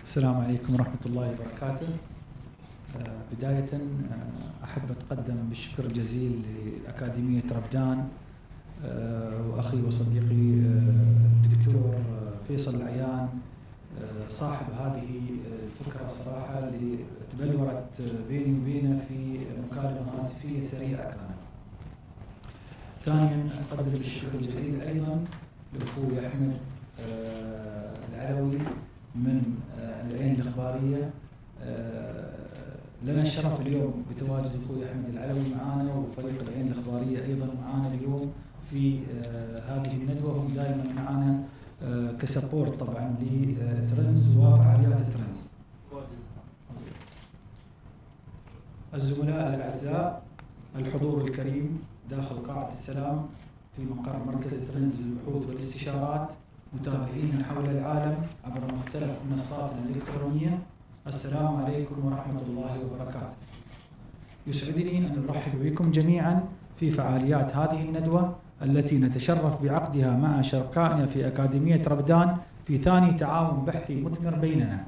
السلام عليكم ورحمة الله وبركاته. بداية أحب أتقدم بالشكر الجزيل لأكاديمية ربدان وأخي وصديقي الدكتور فيصل العيان صاحب هذه الفكرة صراحة اللي تبلورت بيني وبينه في مكالمة هاتفية سريعة كانت. ثانيا أتقدم بالشكر الجزيل أيضا لأخوي أحمد العلوي من العين الإخبارية. لنا الشرف اليوم بتواجد أخوي أحمد العلوي معنا وفريق العين الإخبارية أيضا معنا اليوم في هذه الندوة. هم دائما معنا كسبورت طبعا لترندز وفعاليات ترندز. الزملاء الأعزاء، الحضور الكريم داخل قاعة السلام في مقر مركز ترندز للبحوث والاستشارات، متابعين حول العالم عبر مختلف منصاتنا الإلكترونية، السلام عليكم ورحمة الله وبركاته. يسعدني أن نرحب بكم جميعا في فعاليات هذه الندوة التي نتشرف بعقدها مع شركائنا في أكاديمية ربدان في ثاني تعاون بحثي مثمر بيننا.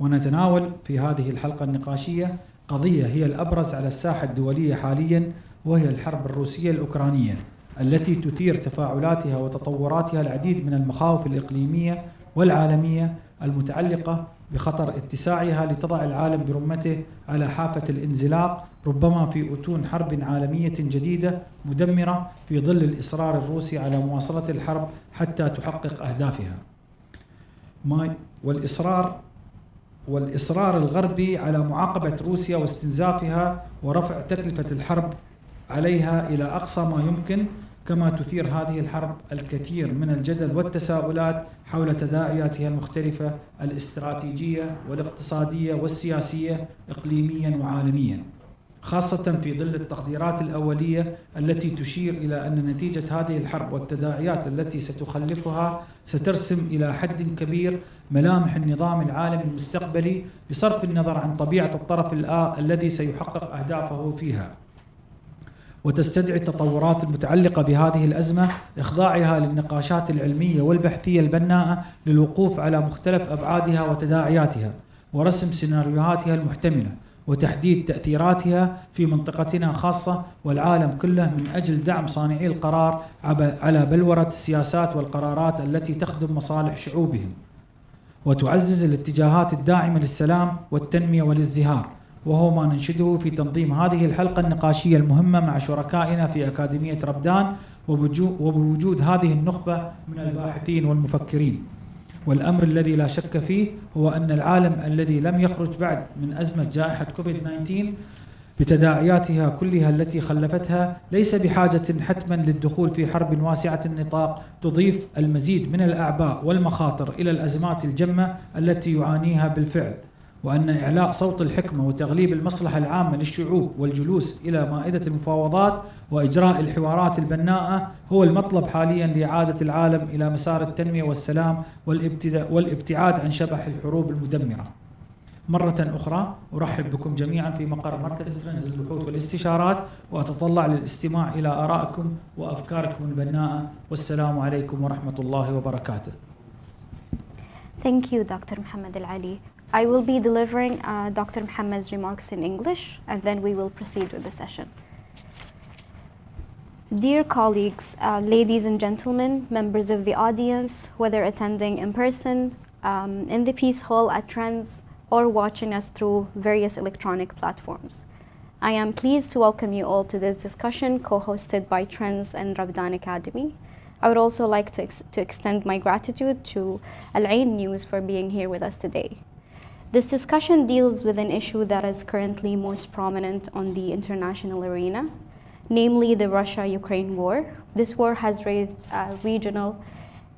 ونتناول في هذه الحلقة النقاشية قضية هي الأبرز على الساحة الدولية حاليا، وهي الحرب الروسية الأوكرانية التي تثير تفاعلاتها وتطوراتها العديد من المخاوف الإقليمية والعالمية المتعلقة بخطر اتساعها لتضع العالم برمته على حافة الانزلاق، ربما في أتون حرب عالمية جديدة مدمرة في ظل الإصرار الروسي على مواصلة الحرب حتى تحقق أهدافها. والإصرار الغربي على معاقبة روسيا واستنزافها ورفع تكلفة الحرب عليها إلى أقصى ما يمكن، كما تثير هذه الحرب الكثير من الجدل والتساؤلات حول تداعياتها المختلفة الاستراتيجية والاقتصادية والسياسية إقليميا وعالميا، خاصة في ظل التقديرات الأولية التي تشير إلى أن نتيجة هذه الحرب والتداعيات التي ستخلفها سترسم إلى حد كبير ملامح النظام العالمي المستقبلي، بصرف النظر عن طبيعة الطرف الذي سيحقق أهدافه فيها. وتستدعي التطورات المتعلقة بهذه الأزمة إخضاعها للنقاشات العلمية والبحثية البناءة للوقوف على مختلف أبعادها وتداعياتها، ورسم سيناريوهاتها المحتملة، وتحديد تأثيراتها في منطقتنا خاصة والعالم كله، من أجل دعم صانعي القرار على بلورة السياسات والقرارات التي تخدم مصالح شعوبهم، وتعزز الاتجاهات الداعمة للسلام والتنمية والازدهار. وهو ما ننشده في تنظيم هذه الحلقة النقاشية المهمة مع شركائنا في أكاديمية ربدان، وبوجود هذه النخبة من الباحثين والمفكرين. والأمر الذي لا شك فيه هو أن العالم الذي لم يخرج بعد من أزمة جائحة كوفيد-19 بتداعياتها كلها التي خلفتها ليس بحاجة حتما للدخول في حرب واسعة النطاق تضيف المزيد من الأعباء والمخاطر إلى الأزمات الجمة التي يعانيها بالفعل، وأن إعلاء صوت الحكمة وتغليب المصلحة العامة للشعوب والجلوس إلى مائدة المفاوضات وإجراء الحوارات البناءة هو المطلب حاليا لإعادة العالم إلى مسار التنمية والسلام والابتعاد عن شبح الحروب المدمرة. مرة أخرى أرحب بكم جميعا في مقر مركز ترندز للبحوث والاستشارات، وأتطلع للاستماع إلى آرائكم وأفكاركم البناءة، والسلام عليكم ورحمة الله وبركاته. Thank you, Dr. Mohammed Al-Ali. I will be delivering Dr. Mohammed's remarks in English, and then we will proceed with the session. Dear colleagues, ladies and gentlemen, members of the audience, whether attending in person, in the Peace Hall at Trends, or watching us through various electronic platforms, I am pleased to welcome you all to this discussion co-hosted by Trends and Ramadan Academy. I would also like to extend my gratitude to Al Ain News for being here with us today. This discussion deals with an issue that is currently most prominent on the international arena, namely the Russia-Ukraine war. This war has raised regional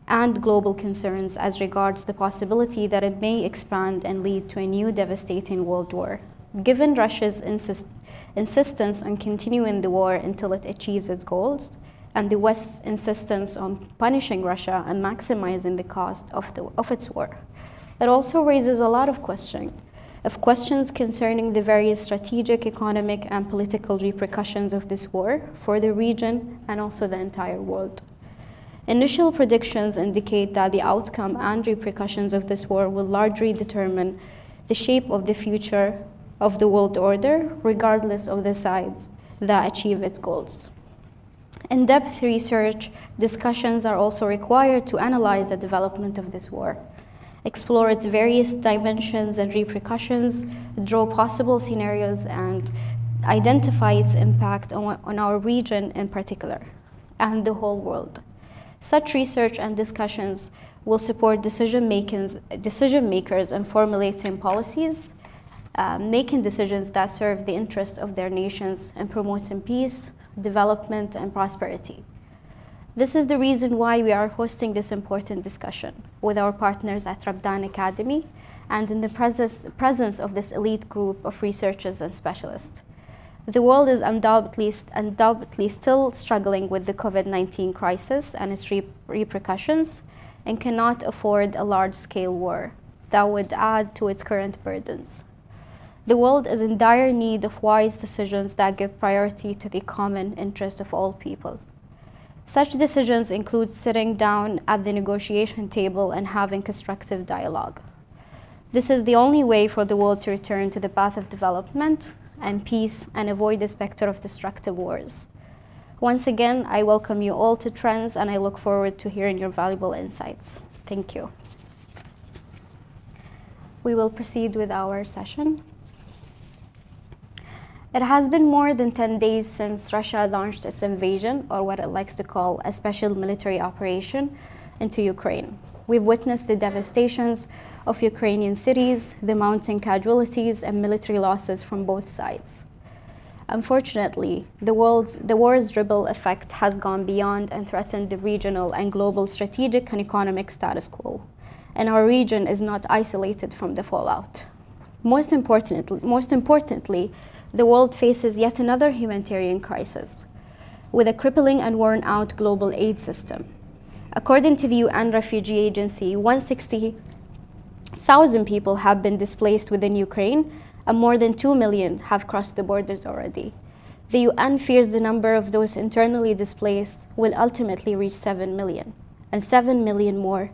and global concerns as regards the possibility that it may expand and lead to a new devastating world war. Given Russia's insistence on continuing the war until it achieves its goals, and the West's insistence on punishing Russia and maximizing the cost of its war, it also raises a lot of questions concerning the various strategic, economic, and political repercussions of this war for the region and also the entire world. Initial predictions indicate that the outcome and repercussions of this war will largely determine the shape of the future of the world order, regardless of the sides that achieve its goals. In-depth research discussions are also required to analyze the development of this war, explore its various dimensions and repercussions, draw possible scenarios, and identify its impact on our region in particular, and the whole world. Such research and discussions will support decision makers in formulating policies, making decisions that serve the interests of their nations and promoting peace, development, and prosperity. This is the reason why we are hosting this important discussion with our partners at Rabdan Academy and in the presence of this elite group of researchers and specialists. The world is undoubtedly still struggling with the COVID-19 crisis and its repercussions and cannot afford a large-scale war that would add to its current burdens. The world is in dire need of wise decisions that give priority to the common interest of all people. Such decisions include sitting down at the negotiation table and having constructive dialogue. This is the only way for the world to return to the path of development and peace and avoid the specter of destructive wars. Once again, I welcome you all to Trends and I look forward to hearing your valuable insights. Thank you. We will proceed with our session. It has been more than 10 days since Russia launched its invasion, or what it likes to call a special military operation, into Ukraine. We've witnessed the devastations of Ukrainian cities, the mounting casualties and military losses from both sides. Unfortunately, the war's ripple effect has gone beyond and threatened the regional and global strategic and economic status quo, and our region is not isolated from the fallout. Most importantly, the world faces yet another humanitarian crisis, with a crippling and worn-out global aid system. According to the UN Refugee Agency, 160,000 people have been displaced within Ukraine, and more than 2 million have crossed the borders already. The UN fears the number of those internally displaced will ultimately reach 7 million, and 7 million more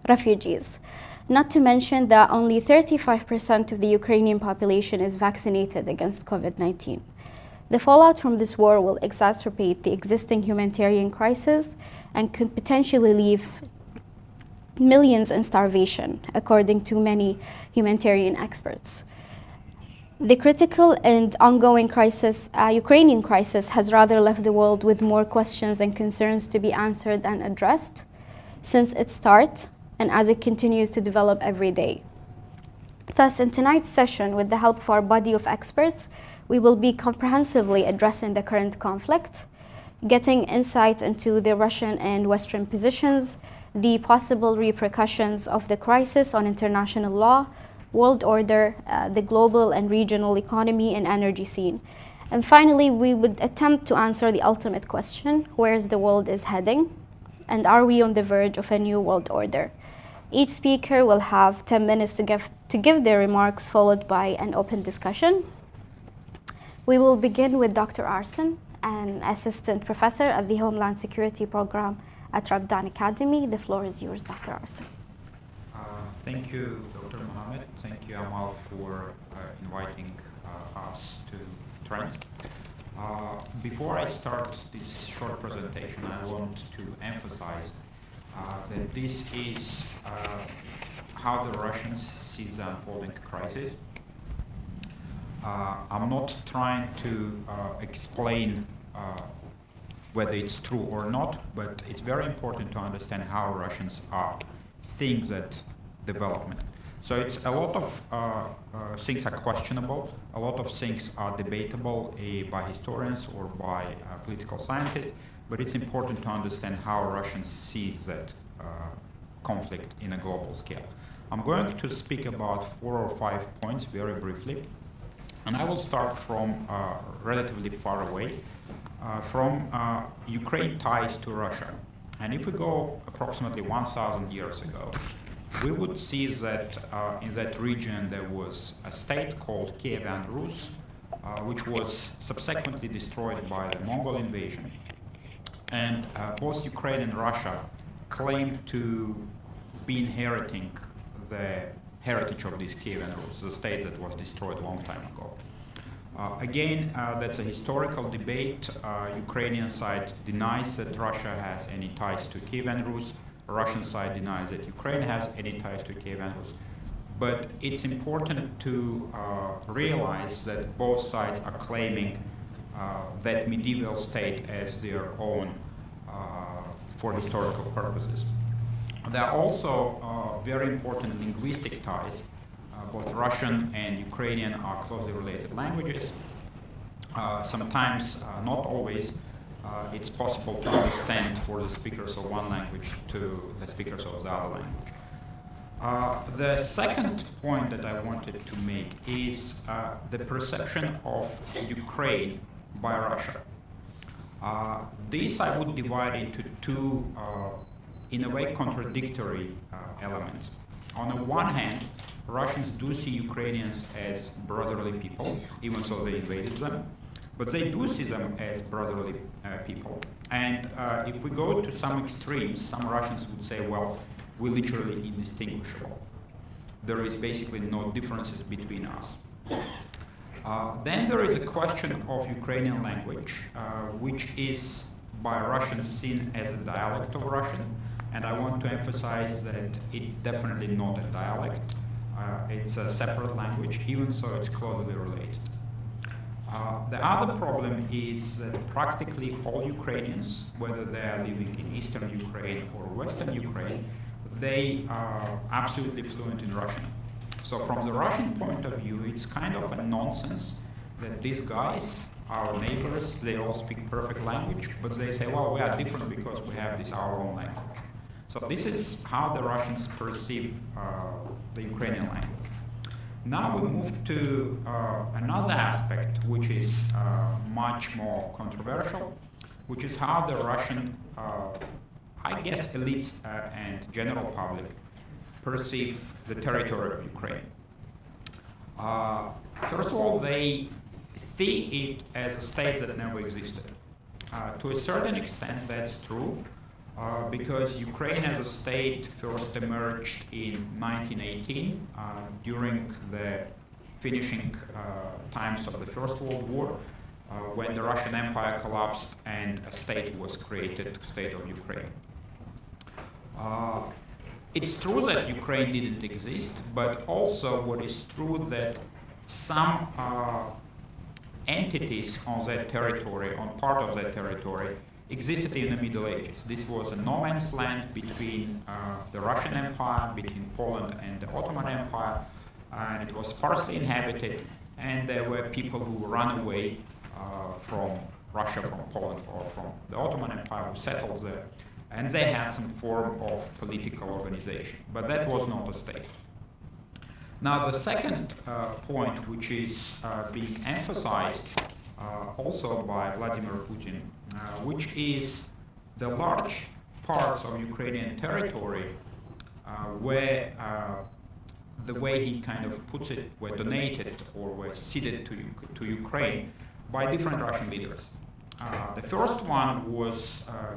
refugees. Not to mention that only 35% of the Ukrainian population is vaccinated against COVID-19. The fallout from this war will exacerbate the existing humanitarian crisis and could potentially leave millions in starvation, according to many humanitarian experts. The critical and ongoing Ukrainian crisis has rather left the world with more questions and concerns to be answered and addressed since its start and as it continues to develop every day. Thus, in tonight's session, with the help of our body of experts, we will be comprehensively addressing the current conflict, getting insight into the Russian and Western positions, the possible repercussions of the crisis on international law, world order, the global and regional economy and energy scene. And finally, we would attempt to answer the ultimate question: where the world is heading, and are we on the verge of a new world order? Each speaker will have 10 minutes to give their remarks, followed by an open discussion. We will begin with Dr. Arsen, an assistant professor at the Homeland Security Program at Rabdan Academy. The floor is yours, Dr. Arsen. Thank you, Dr. Mohammed. Thank you, Amal, for inviting us to Trends. Before I start this short presentation, I want to emphasize that this is how the Russians see the unfolding crisis. I'm not trying to explain whether it's true or not, but it's very important to understand how Russians think that development. So it's a lot of things are questionable, a lot of things are debatable by historians or by political scientists, but it's important to understand how Russians see that conflict in a global scale. I'm going to speak about 4 or 5 points very briefly, and I will start from relatively far away, from Ukraine ties to Russia. And if we go approximately 1,000 years ago, we would see that in that region there was a state called Kievan Rus, which was subsequently destroyed by the Mongol invasion. And both Ukraine and Russia claim to be inheriting the heritage of these Kievan Rus, the state that was destroyed a long time ago. Again, that's a historical debate. Ukrainian side denies that Russia has any ties to Kievan Rus. Russian side denies that Ukraine has any ties to Kievan Rus. But it's important to realize that both sides are claiming that medieval state as their own for historical purposes. There are also very important linguistic ties. Both Russian and Ukrainian are closely related languages. Sometimes, not always, it's possible to understand for the speakers of one language to the speakers of the other language. The second point that I wanted to make is the perception of Ukraine by Russia. This I would divide into two, in a way, contradictory elements. On the one hand, Russians do see Ukrainians as brotherly people, even though they invaded them, but they do see them as brotherly people. And if we go to some extremes, some Russians would say, well, we're literally indistinguishable. There is basically no differences between us. Then there is a question of Ukrainian language, which is by Russians seen as a dialect of Russian. And I want to emphasize that it's definitely not a dialect. It's a separate language, even so it's closely related. The other problem is that practically all Ukrainians, whether they are living in eastern Ukraine or western Ukraine, they are absolutely fluent in Russian. So from the Russian point of view, it's kind of a nonsense that these guys, our neighbors, they all speak perfect language, but they say, well, we are different because we have this our own language. So this is how the Russians perceive the Ukrainian language. Now we move to another aspect, which is much more controversial, which is how the Russian, I guess, elites and general public perceive the territory of Ukraine. First of all, they see it as a state that never existed. To a certain extent, that's true. Because Ukraine as a state first emerged in 1918 during the finishing times of the First World War, when the Russian Empire collapsed and a state was created, state of Ukraine. It's true that Ukraine didn't exist, but also what is true that some entities on that territory, on part of that territory, existed in the Middle Ages. This was a no man's land between the Russian Empire, between Poland and the Ottoman Empire, and it was sparsely inhabited, and there were people who ran away from Russia, from Poland, or from the Ottoman Empire who settled there, and they had some form of political organization, but that was not a state. Now the second point, which is being emphasized also by Vladimir Putin, which is the large parts of Ukrainian territory where the way he kind of puts it, were donated or were ceded to Ukraine by different Russian leaders. The first one was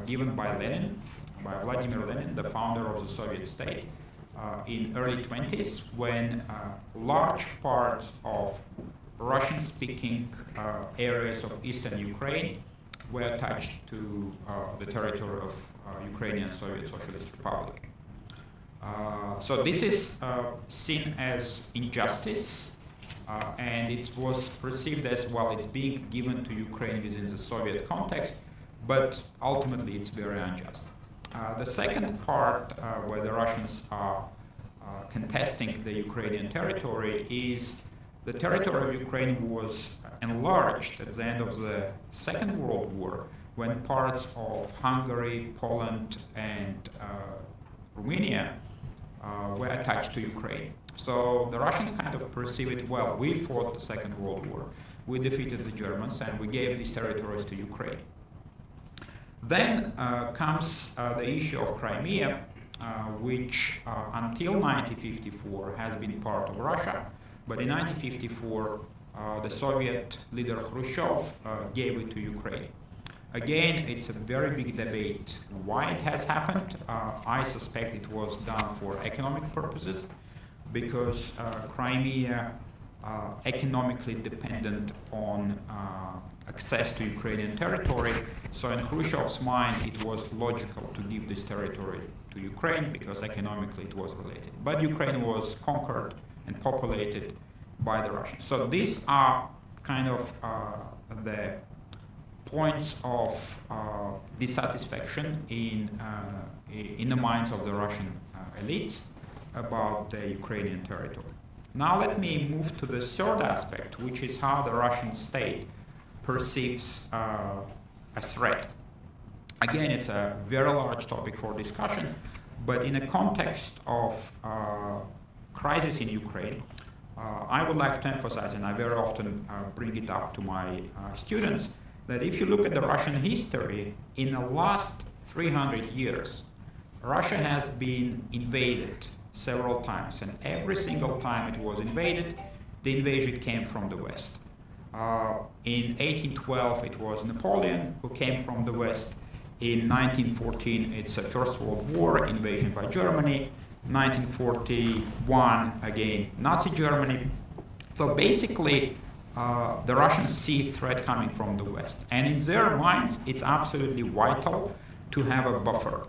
given by Lenin, by Vladimir Lenin, the founder of the Soviet state, in early 20s, when large parts of Russian-speaking areas of eastern Ukraine were attached to the territory of Ukrainian Soviet Socialist Republic. So this is seen as injustice, and it was perceived as, well, it's being given to Ukraine within the Soviet context, but ultimately it's very unjust. The second part, where the Russians are contesting the Ukrainian territory, is the territory of Ukraine was enlarged at the end of the Second World War, when parts of Hungary, Poland, and Romania were attached to Ukraine. So the Russians kind of perceive it, well, we fought the Second World War, we defeated the Germans, and we gave these territories to Ukraine. Then comes the issue of Crimea, which until 1954 has been part of Russia, but in 1954 the Soviet leader Khrushchev gave it to Ukraine. Again, it's a very big debate why it has happened. I suspect it was done for economic purposes, because Crimea economically dependent on access to Ukrainian territory. So in Khrushchev's mind, it was logical to give this territory to Ukraine because economically it was related. But Ukraine was conquered and populated by the Russians. So these are kind of the points of dissatisfaction in the minds of the Russian elites about the Ukrainian territory. Now let me move to the third aspect, which is how the Russian state perceives a threat. Again, it's a very large topic for discussion, but in a context of crisis in Ukraine, I would like to emphasize, and I very often bring it up to my students, that if you look at the Russian history, in the last 300 years, Russia has been invaded several times, and every single time it was invaded, the invasion came from the West. In 1812, it was Napoleon who came from the West. In 1914, it's the First World War, invasion by Germany. 1941, again, Nazi Germany. So basically, the Russians see threat coming from the West. And in their minds, it's absolutely vital to have a buffer.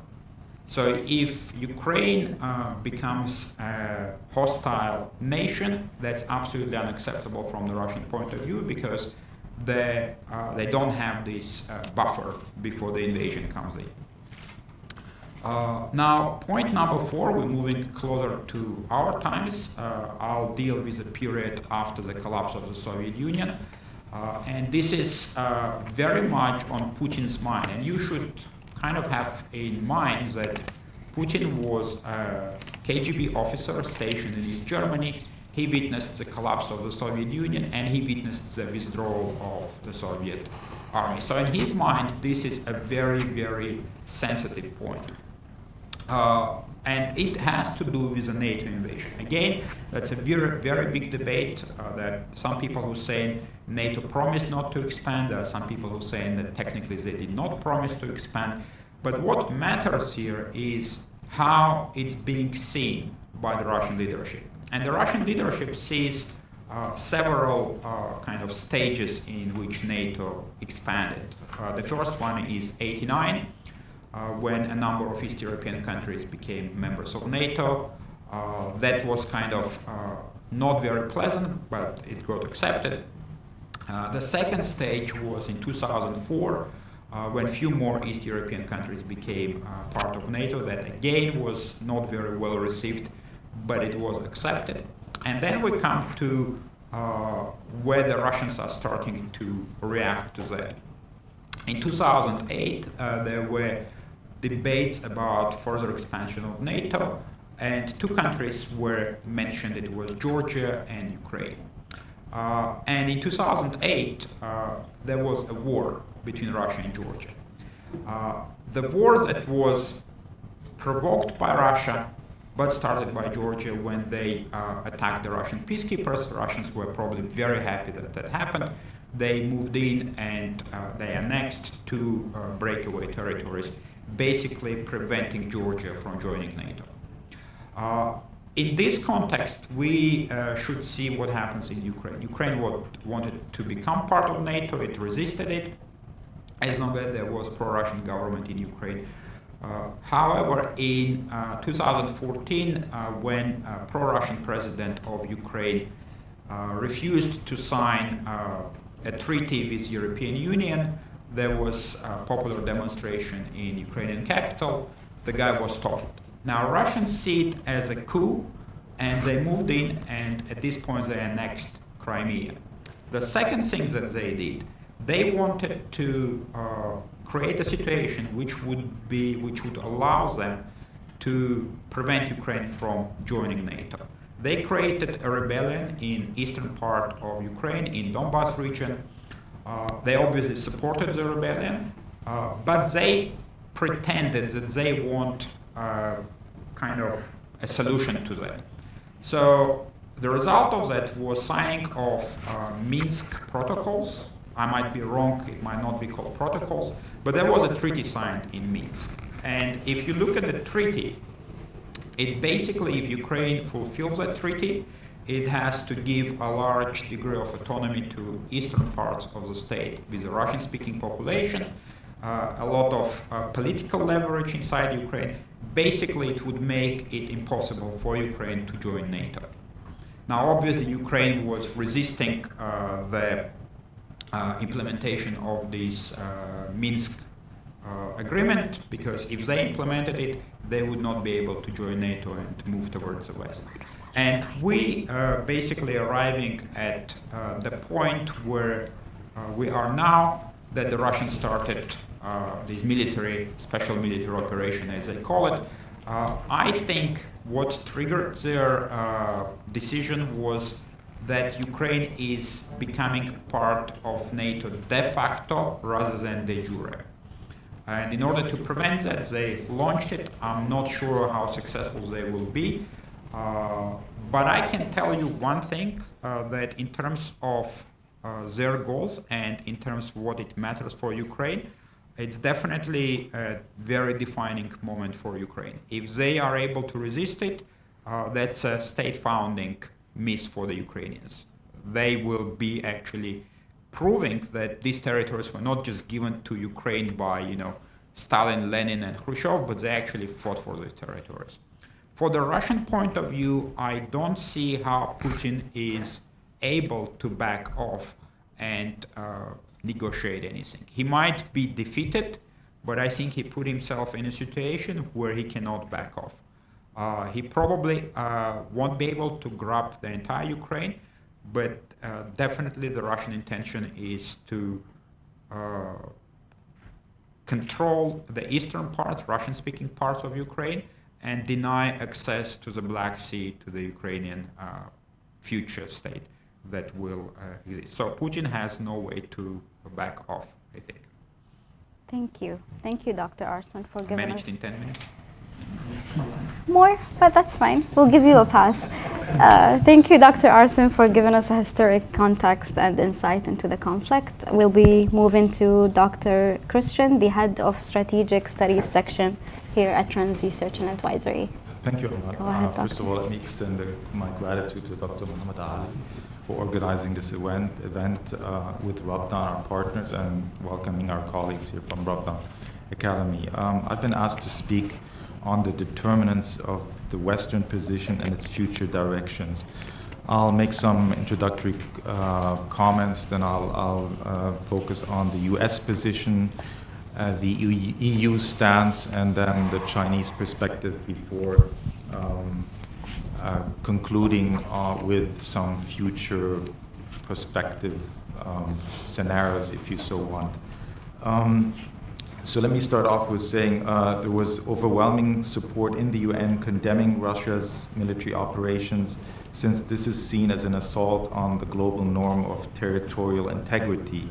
So if Ukraine becomes a hostile nation, that's absolutely unacceptable from the Russian point of view, because they don't have this buffer before the invasion comes in. Now, point number 4, we're moving closer to our times. I'll deal with the period after the collapse of the Soviet Union. And this is very much on Putin's mind. And you should kind of have in mind that Putin was a KGB officer stationed in East Germany. He witnessed the collapse of the Soviet Union, and he witnessed the withdrawal of the Soviet army. So in his mind, this is a very, very sensitive point. And it has to do with the NATO invasion. Again, that's a very, very big debate. There are some people who say NATO promised not to expand. There are some people who say that technically they did not promise to expand. But what matters here is how it's being seen by the Russian leadership. And the Russian leadership sees several kind of stages in which NATO expanded. The first one is 1989. When a number of East European countries became members of NATO. That was kind of not very pleasant, but it got accepted. The second stage was in 2004, when few more East European countries became part of NATO. That again was not very well received, but it was accepted. And then we come to where the Russians are starting to react to that. In 2008, there were debates about further expansion of NATO, and two countries were mentioned. It was Georgia and Ukraine. And in 2008, there was a war between Russia and Georgia. The war that was provoked by Russia, but started by Georgia when they attacked the Russian peacekeepers. The Russians were probably very happy that that happened. They moved in and they annexed two breakaway territories, basically preventing Georgia from joining NATO. In this context, we should see what happens in Ukraine. Ukraine wanted to become part of NATO. It resisted it as long as there was pro-Russian government in Ukraine. However, in 2014, when pro-Russian president of Ukraine refused to sign a treaty with European Union, there was a popular demonstration in Ukrainian capital. The guy was stopped. Now, Russians see it as a coup, and they moved in, and at this point they annexed Crimea. The second thing that they did, they wanted to create a situation which would allow them to prevent Ukraine from joining NATO. They created a rebellion in eastern part of Ukraine, in Donbas region. They obviously supported the rebellion, but they pretended that they want kind of a solution to that. So the result of that was signing of Minsk protocols I might be wrong, it might not be called protocols, but there was a treaty signed in Minsk. And if you look at the treaty, it basically, if Ukraine fulfills that treaty, it has to give a large degree of autonomy to eastern parts of the state with a Russian-speaking population, a lot of political leverage inside Ukraine. Basically, it would make it impossible for Ukraine to join NATO. Now, obviously, Ukraine was resisting the implementation of this Minsk agreement, because if they implemented it, they would not be able to join NATO and move towards the West. And we basically arriving at the point where we are now, that the Russians started this special military operation, as they call it. I think what triggered their decision was that Ukraine is becoming part of NATO de facto rather than de jure. And in order to prevent that, they launched it. I'm not sure how successful they will be. But I can tell you one thing, that in terms of their goals and in terms of what it matters for Ukraine, it's definitely a very defining moment for Ukraine. If they are able to resist it, that's a state founding miss for the Ukrainians. They will be actually proving that these territories were not just given to Ukraine by, Stalin, Lenin, and Khrushchev, but they actually fought for these territories. For the Russian point of view, I don't see how Putin is able to back off and negotiate anything. He might be defeated, but I think he put himself in a situation where he cannot back off. He probably won't be able to grab the entire Ukraine, but definitely the Russian intention is to control the eastern part, Russian-speaking parts of Ukraine, and deny access to the Black Sea to the Ukrainian future state that will exist. So Putin has no way to back off, I think. Thank you. Thank you, Dr. Arsen, for giving us... Managed in 10 minutes? More, but that's fine. We'll give you a pass. Thank you, Dr. Arsen, for giving us a historic context and insight into the conflict. We'll be moving to Dr. Christian, the head of Strategic Studies section here at Trends Research and Advisory. Thank you. Go ahead, First of all, let me extend my gratitude to Dr. Muhammad Ali for organizing this event with Rabdan, our partners, and welcoming our colleagues here from Rabdan Academy. I've been asked to speak on the determinants of the Western position and its future directions. I'll make some introductory comments, then I'll focus on the US position, the EU stance, and then the Chinese perspective before concluding with some future prospective scenarios, if you so want. So let me start off with saying there was overwhelming support in the UN condemning Russia's military operations, since this is seen as an assault on the global norm of territorial integrity.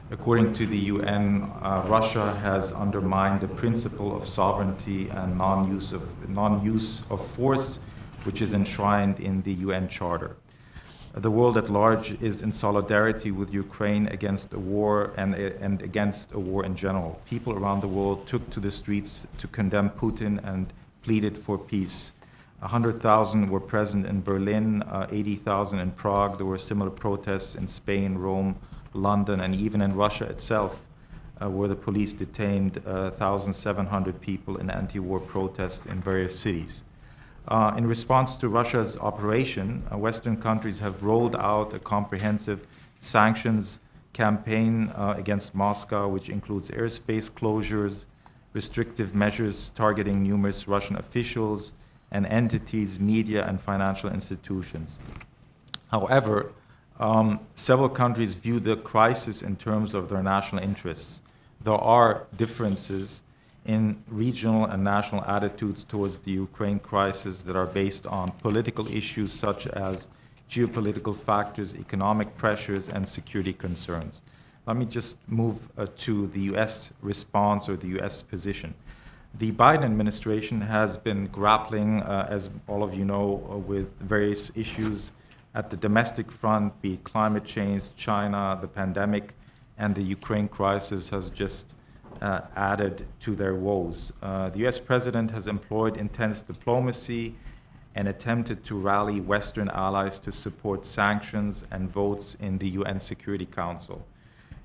According to the UN, Russia has undermined the principle of sovereignty and non-use of force, which is enshrined in the UN Charter. The world at large is in solidarity with Ukraine against a war and against a war in general. People around the world took to the streets to condemn Putin and pleaded for peace. 100,000 were present in Berlin, 80,000 in Prague. There were similar protests in Spain, Rome, London, and even in Russia itself, where the police detained 1,700 people in anti-war protests in various cities. In response to Russia's operation, Western countries have rolled out a comprehensive sanctions campaign against Moscow, which includes airspace closures, restrictive measures targeting numerous Russian officials and entities, media, and financial institutions. However, several countries view the crisis in terms of their national interests. There are differences in regional and national attitudes towards the Ukraine crisis that are based on political issues such as geopolitical factors, economic pressures, and security concerns. Let me just move to the US response or the US position. The Biden administration has been grappling, as all of you know, with various issues at the domestic front, be it climate change, China, the pandemic, and the Ukraine crisis has just added to their woes. The US president has employed intense diplomacy and attempted to rally Western allies to support sanctions and votes in the UN Security Council.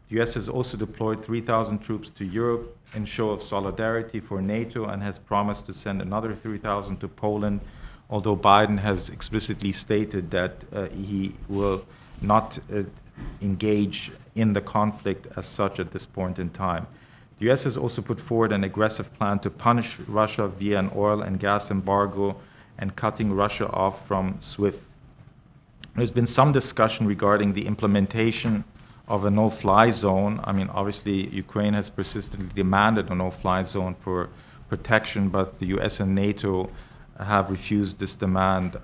The US has also deployed 3,000 troops to Europe in show of solidarity for NATO and has promised to send another 3,000 to Poland, although Biden has explicitly stated that he will not engage in the conflict as such at this point in time. The US has also put forward an aggressive plan to punish Russia via an oil and gas embargo and cutting Russia off from SWIFT. There's been some discussion regarding the implementation of a no-fly zone. I mean, obviously, Ukraine has persistently demanded a no-fly zone for protection, but the US and NATO have refused this demand.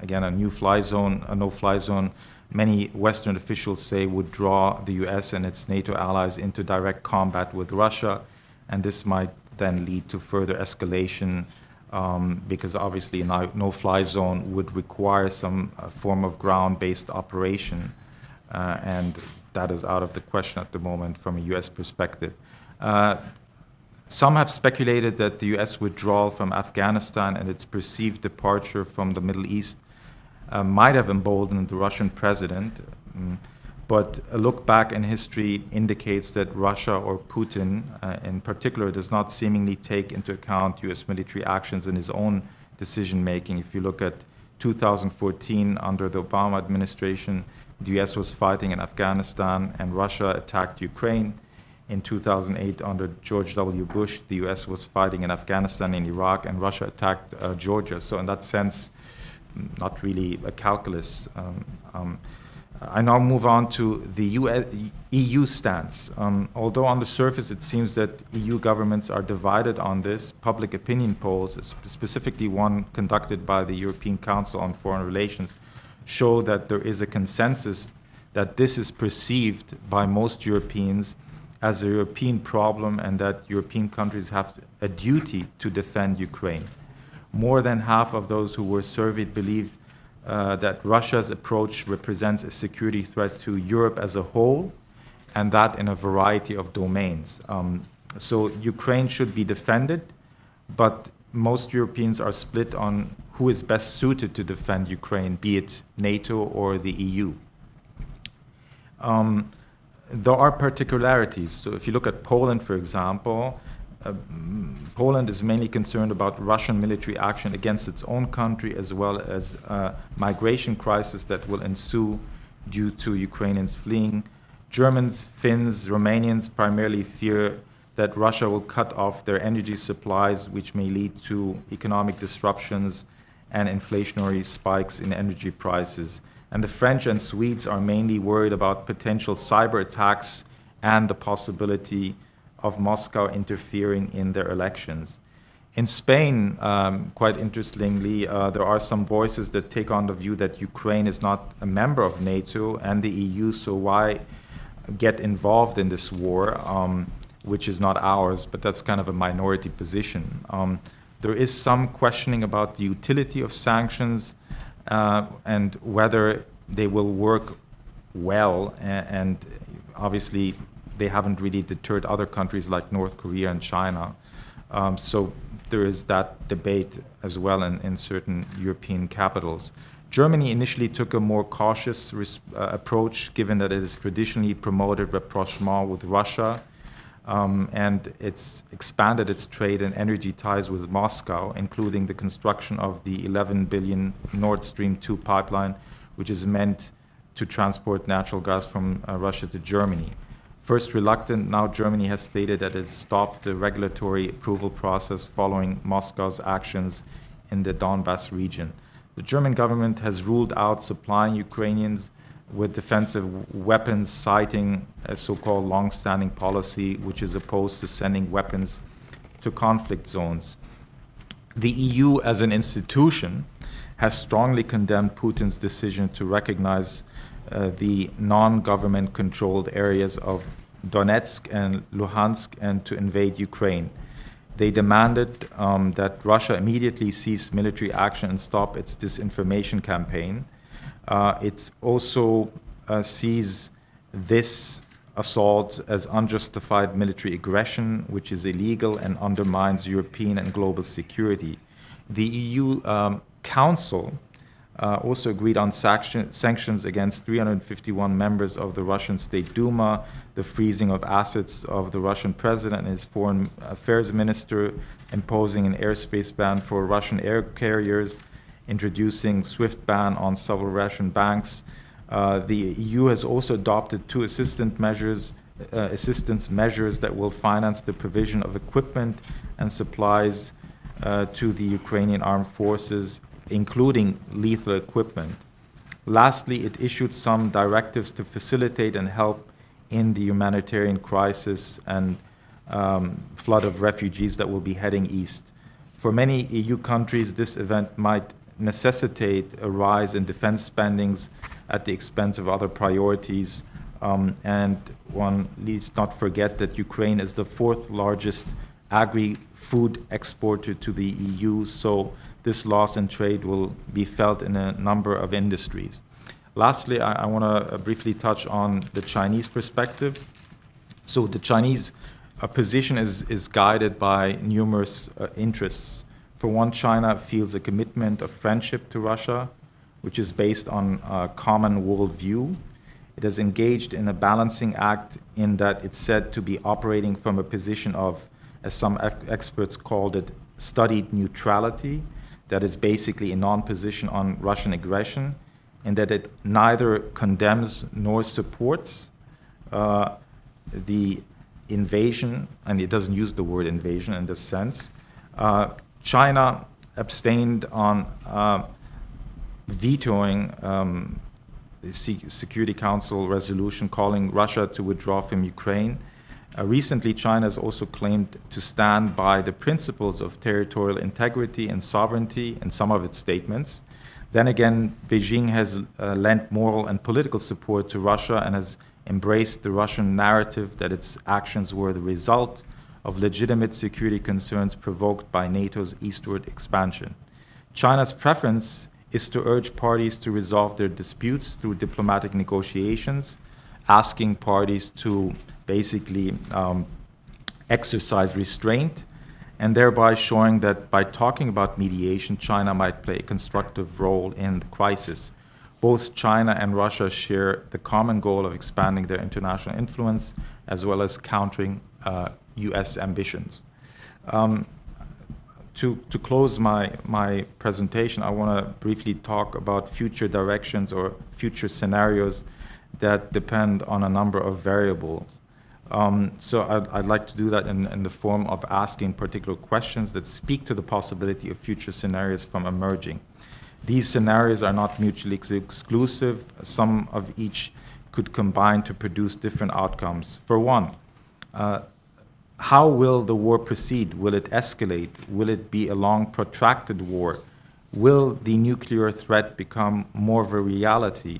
Again, a no-fly zone, many Western officials say would draw the US and its NATO allies into direct combat with Russia, and this might then lead to further escalation because obviously a no-fly zone would require some form of ground-based operation, and that is out of the question at the moment from a US perspective. Some have speculated that the US withdrawal from Afghanistan and its perceived departure from the Middle East might have emboldened the Russian president, but a look back in history indicates that Russia or Putin in particular does not seemingly take into account US military actions in his own decision-making. If you look at 2014 under the Obama administration, the US was fighting in Afghanistan and Russia attacked Ukraine. In 2008 under George W. Bush, the US was fighting in Afghanistan and Iraq, and Russia attacked Georgia. So in that sense, not really a calculus. I now move on to the EU stance. Although on the surface it seems that EU governments are divided on this, public opinion polls, specifically one conducted by the European Council on Foreign Relations, show that there is a consensus that this is perceived by most Europeans as a European problem and that European countries have a duty to defend Ukraine. More than half of those who were surveyed believe that Russia's approach represents a security threat to Europe as a whole, and that in a variety of domains. So Ukraine should be defended, but most Europeans are split on who is best suited to defend Ukraine, be it NATO or the EU. There are particularities. So if you look at Poland, for example, Poland is mainly concerned about Russian military action against its own country, as well as migration crisis that will ensue due to Ukrainians fleeing. Germans, Finns, Romanians primarily fear that Russia will cut off their energy supplies, which may lead to economic disruptions and inflationary spikes in energy prices. And the French and Swedes are mainly worried about potential cyber attacks and the possibility of Moscow interfering in their elections. In Spain, quite interestingly, there are some voices that take on the view that Ukraine is not a member of NATO and the EU, so why get involved in this war, which is not ours, but that's kind of a minority position. There is some questioning about the utility of sanctions and whether they will work well, and obviously they haven't really deterred other countries like North Korea and China. So there is that debate as well in certain European capitals. Germany initially took a more cautious approach, given that it has traditionally promoted rapprochement with Russia, and it's expanded its trade and energy ties with Moscow, including the construction of the 11 billion Nord Stream 2 pipeline, which is meant to transport natural gas from Russia to Germany. First reluctant, now Germany has stated that it has stopped the regulatory approval process following Moscow's actions in the Donbass region. The German government has ruled out supplying Ukrainians with defensive weapons, citing a so-called long-standing policy which is opposed to sending weapons to conflict zones. The EU as an institution has strongly condemned Putin's decision to recognize the non-government controlled areas of Donetsk and Luhansk and to invade Ukraine. They demanded that Russia immediately cease military action and stop its disinformation campaign. It also sees this assault as unjustified military aggression, which is illegal and undermines European and global security. The EU Council also agreed on sanctions against 351 members of the Russian State Duma, the freezing of assets of the Russian president and his foreign affairs minister, imposing an airspace ban for Russian air carriers, introducing SWIFT ban on several Russian banks. The EU has also adopted two assistance measures that will finance the provision of equipment and supplies to the Ukrainian armed forces, including lethal equipment. Lastly, it issued some directives to facilitate and help in the humanitarian crisis and flood of refugees that will be heading east. For many EU countries, this event might necessitate a rise in defense spendings at the expense of other priorities. And one needs not forget that Ukraine is the fourth largest agri-food exporter to the EU, so this loss in trade will be felt in a number of industries. Lastly, I want to briefly touch on the Chinese perspective. So the Chinese position is guided by numerous interests. For one, China feels a commitment of friendship to Russia, which is based on a common worldview. It has engaged in a balancing act in that it's said to be operating from a position of, as some experts called it, studied neutrality, that is basically a non-position on Russian aggression, and that it neither condemns nor supports the invasion, and it doesn't use the word invasion in this sense. China abstained on vetoing the Security Council resolution calling Russia to withdraw from Ukraine. Recently, China has also claimed to stand by the principles of territorial integrity and sovereignty in some of its statements. Then again, Beijing has lent moral and political support to Russia and has embraced the Russian narrative that its actions were the result of legitimate security concerns provoked by NATO's eastward expansion. China's preference is to urge parties to resolve their disputes through diplomatic negotiations, asking parties to basically exercise restraint, and thereby showing that by talking about mediation, China might play a constructive role in the crisis. Both China and Russia share the common goal of expanding their international influence as well as countering US ambitions. To close my presentation, I want to briefly talk about future directions or future scenarios that depend on a number of variables. So I'd like to do that in the form of asking particular questions that speak to the possibility of future scenarios from emerging. These scenarios are not mutually exclusive. Some of each could combine to produce different outcomes. For one, how will the war proceed? Will it escalate? Will it be a long, protracted war? Will the nuclear threat become more of a reality?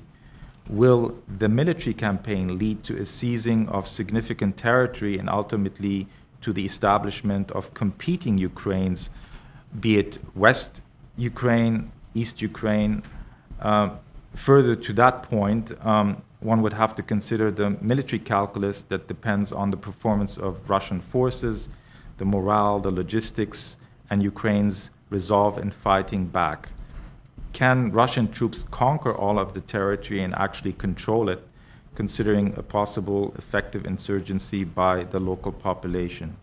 Will the military campaign lead to a seizing of significant territory and ultimately to the establishment of competing Ukraines, be it West Ukraine, East Ukraine? Further to that point, one would have to consider the military calculus that depends on the performance of Russian forces, the morale, the logistics, and Ukraine's resolve in fighting back. Can Russian troops conquer all of the territory and actually control it, considering a possible effective insurgency by the local population?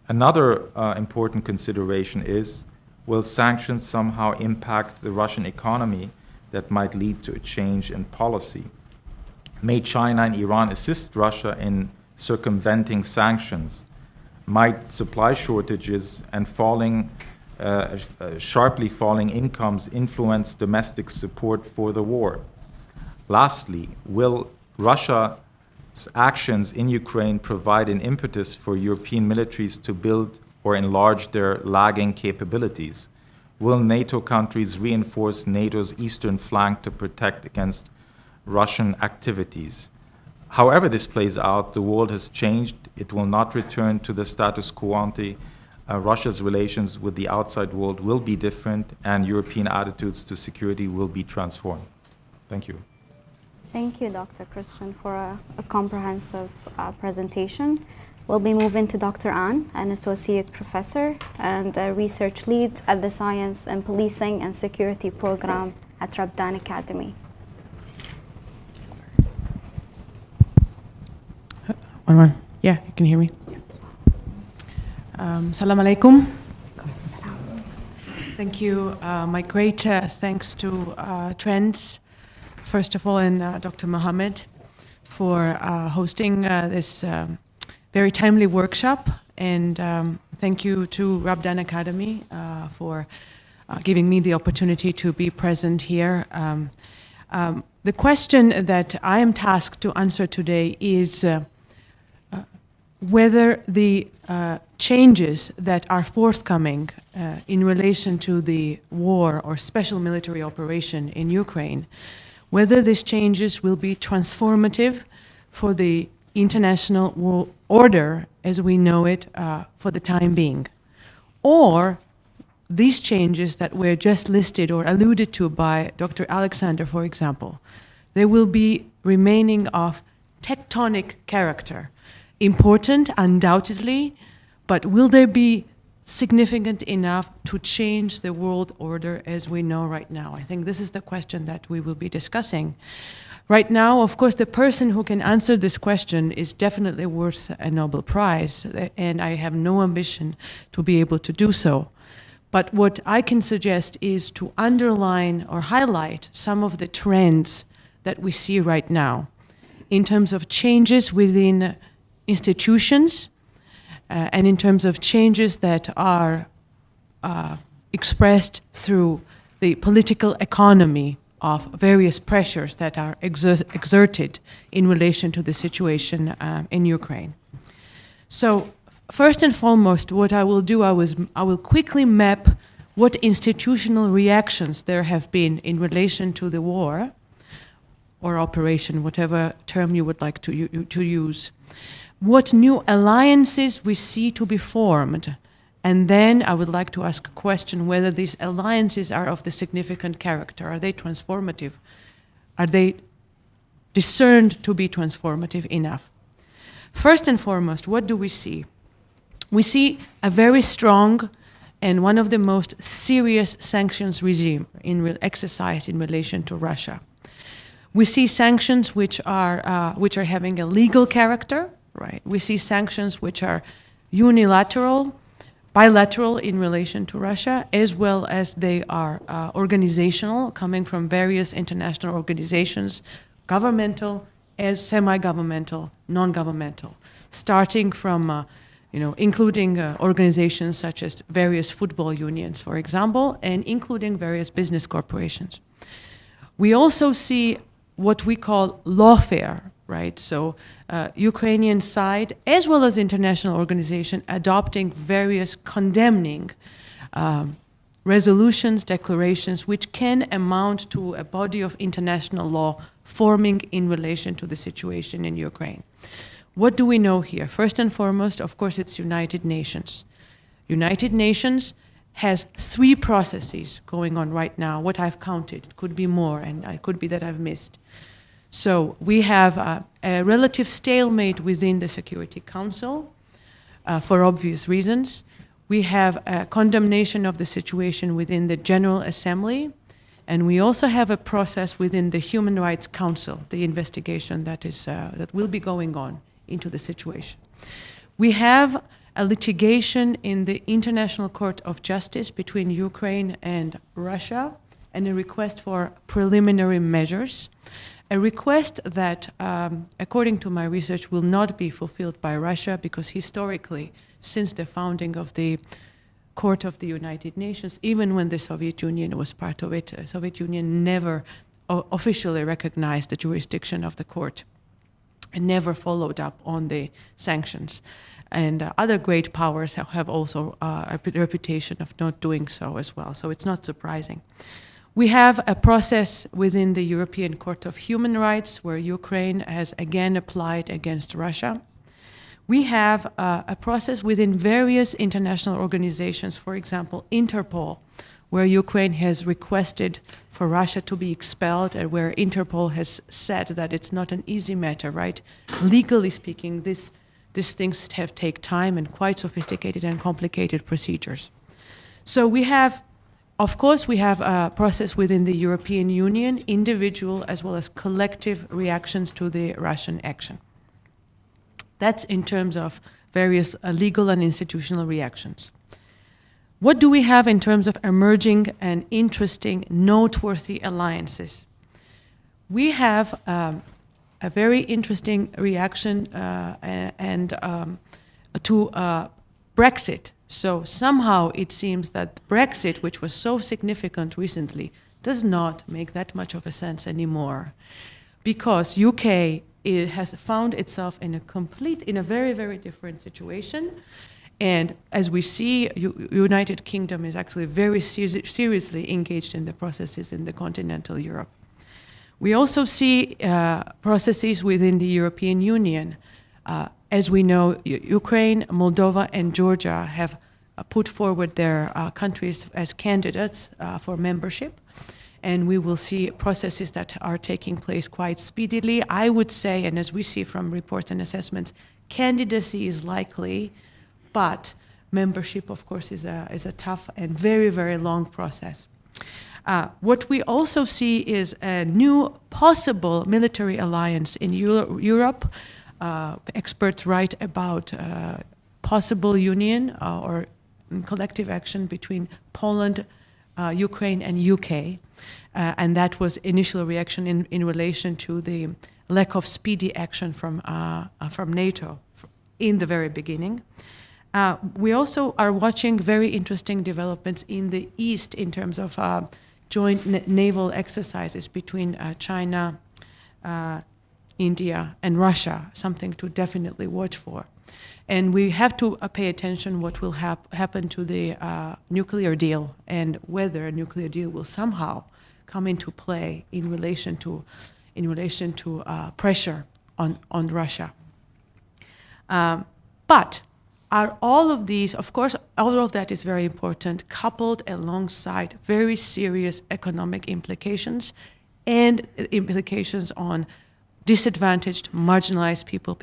Another important consideration is, will sanctions somehow impact the Russian economy that might lead to a change in policy? May China and Iran assist Russia in circumventing sanctions? Might supply shortages and sharply falling incomes influence domestic support for the war? Lastly, will Russia's actions in Ukraine provide an impetus for European militaries to build or enlarge their lagging capabilities? Will NATO countries reinforce NATO's eastern flank to protect against Russian activities? However this plays out, the world has changed. It will not return to the status quo ante. Russia's relations with the outside world will be different, and European attitudes to security will be transformed. Thank you. Thank you, Dr. Christian, for a comprehensive presentation. We'll be moving to Dr. Ann, an associate professor and a research lead at the Science and Policing and Security program at Rabdan Academy. Yeah, you can hear me. Salam alaikum. Thank you. My great thanks to Trends, first of all, and Dr. Mohammed for hosting this very timely workshop. And thank you to Rabdan Academy for giving me the opportunity to be present here. The question that I am tasked to answer today is whether the changes that are forthcoming in relation to the war or special military operation in Ukraine, whether these changes will be transformative for the international world order as we know it for the time being, or these changes that were just listed or alluded to by Dr. Alexander, for example, they will be remaining of tectonic character. Important, undoubtedly, but will they be significant enough to change the world order as we know right now? I think this is the question that we will be discussing. Right now, of course, the person who can answer this question is definitely worth a Nobel Prize, and I have no ambition to be able to do so. But what I can suggest is to underline or highlight some of the trends that we see right now in terms of changes within institutions and in terms of changes that are expressed through the political economy of various pressures that are exerted in relation to the situation in Ukraine. So first and foremost, what I will do, I will quickly map what institutional reactions there have been in relation to the war or operation, whatever term you would like to use. What new alliances we see to be formed. And then I would like to ask a question whether these alliances are of the significant character. Are they transformative? Are they discerned to be transformative enough? First and foremost, what do we see? We see a very strong and one of the most serious sanctions regime exercised in relation to Russia. We see sanctions which are having a legal character, right? We see sanctions which are unilateral, bilateral in relation to Russia, as well as they are organizational, coming from various international organizations, governmental, as semi-governmental, non-governmental, starting from, including organizations such as various football unions, for example, and including various business corporations. We also see what we call lawfare, right? So Ukrainian side, as well as international organization, adopting various condemning resolutions, declarations, which can amount to a body of international law forming in relation to the situation in Ukraine. What do we know here? First and foremost, of course, it's United Nations. United Nations has 3 processes going on right now, what I've counted. It could be more, and it could be that I've missed. So we have a relative stalemate within the Security Council for obvious reasons. We have a condemnation of the situation within the General Assembly, and we also have a process within the Human Rights Council, the investigation that will be going on into the situation. We have a litigation in the International Court of Justice between Ukraine and Russia, and a request for preliminary measures. A request that, according to my research, will not be fulfilled by Russia because historically, since the founding of the Court of the United Nations, even when the Soviet Union was part of it, the Soviet Union never officially recognized the jurisdiction of the court and never followed up on the sanctions. And other great powers have also a reputation of not doing so as well, so it's not surprising. We have a process within the European Court of Human Rights where Ukraine has again applied against Russia. We have a process within various international organizations, for example, Interpol, where Ukraine has requested for Russia to be expelled, and where Interpol has said that it's not an easy matter, right? Legally speaking, these things have take time and quite sophisticated and complicated procedures. So we have, of course, we have a process within the European Union, individual as well as collective reactions to the Russian action. That's in terms of various legal and institutional reactions. What do we have in terms of emerging and interesting, noteworthy alliances? We have a very interesting reaction to Brexit. So somehow it seems that Brexit, which was so significant recently, does not make that much of a sense anymore, because UK has found itself in a very, very different situation. And as we see, United Kingdom is actually very seriously engaged in the processes in the continental Europe. We also see processes within the European Union. As we know, Ukraine, Moldova, and Georgia have put forward their countries as candidates for membership. And we will see processes that are taking place quite speedily. I would say, and as we see from reports and assessments, candidacy is likely, but membership, of course, is a tough and very, very long process. What we also see is a new possible military alliance in Europe. Experts write about possible union or collective action between Poland, Ukraine, and UK. And that was initial reaction in relation to the lack of speedy action from NATO in the very beginning. We also are watching very interesting developments in the East in terms of joint naval exercises between China, India, and Russia, something to definitely watch for. And we have to pay attention what will happen to the nuclear deal, and whether a nuclear deal will somehow come into play in relation to pressure on Russia. But are all of these, of course, all of that is very important, coupled alongside very serious economic implications and implications on disadvantaged, marginalized people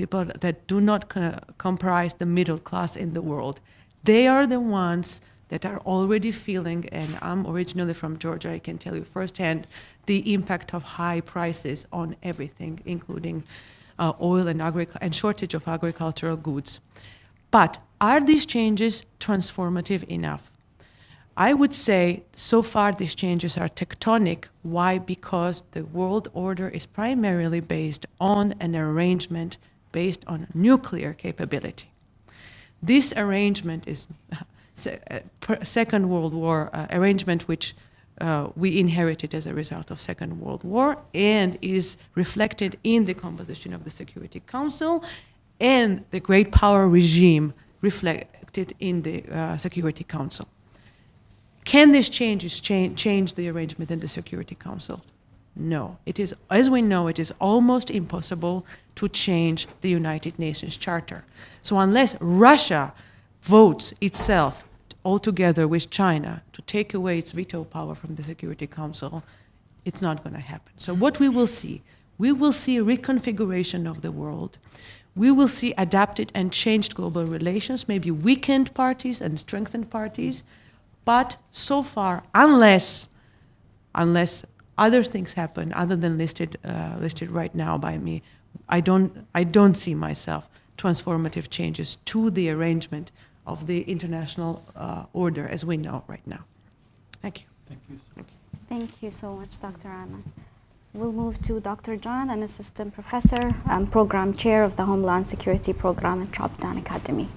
that do not comprise the middle class in the world. They are the ones that are already feeling, and I'm originally from Georgia, I can tell you firsthand, the impact of high prices on everything, including oil and shortage of agricultural goods. But are these changes transformative enough? I would say so far these changes are tectonic. Why? Because the world order is primarily based on an arrangement based on nuclear capability. This arrangement is Second World War arrangement, which we inherited as a result of Second World War, and is reflected in the composition of the Security Council and the great power regime reflected in the Security Council. Can these changes change the arrangement in the Security Council? No. It is, as we know, it is almost impossible to change the United Nations Charter. So unless Russia votes itself altogether with China to take away its veto power from the Security Council, it's not going to happen. So what we will see a reconfiguration of the world. We will see adapted and changed global relations, maybe weakened parties and strengthened parties. But so far, unless other things happen other than listed right now by me, I don't see myself transformative changes to the arrangement of the international order as we know right now. Thank you. Thank you. Thank you so much, Dr. Ayman. We'll move to Dr. John, an assistant professor and program chair of the Homeland Security Program at Chopstown Academy.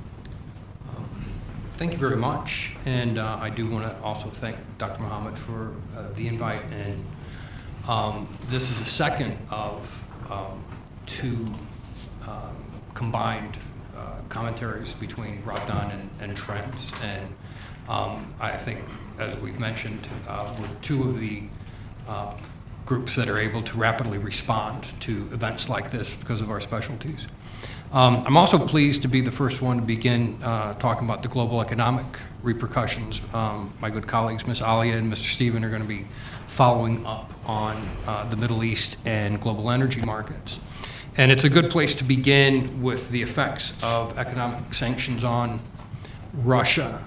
Thank you very much, and I do want to also thank Dr. Muhammad for the invite. And this is the second of two combined commentaries between Rabdan and Trends. And I think, as we've mentioned, we're two of the groups that are able to rapidly respond to events like this because of our specialties. I'm also pleased to be the first one to begin talking about the global economic repercussions. My good colleagues, Ms. Alia and Mr. Stephen, are going to be following up on the Middle East and global energy markets. And it's a good place to begin with the effects of economic sanctions on Russia,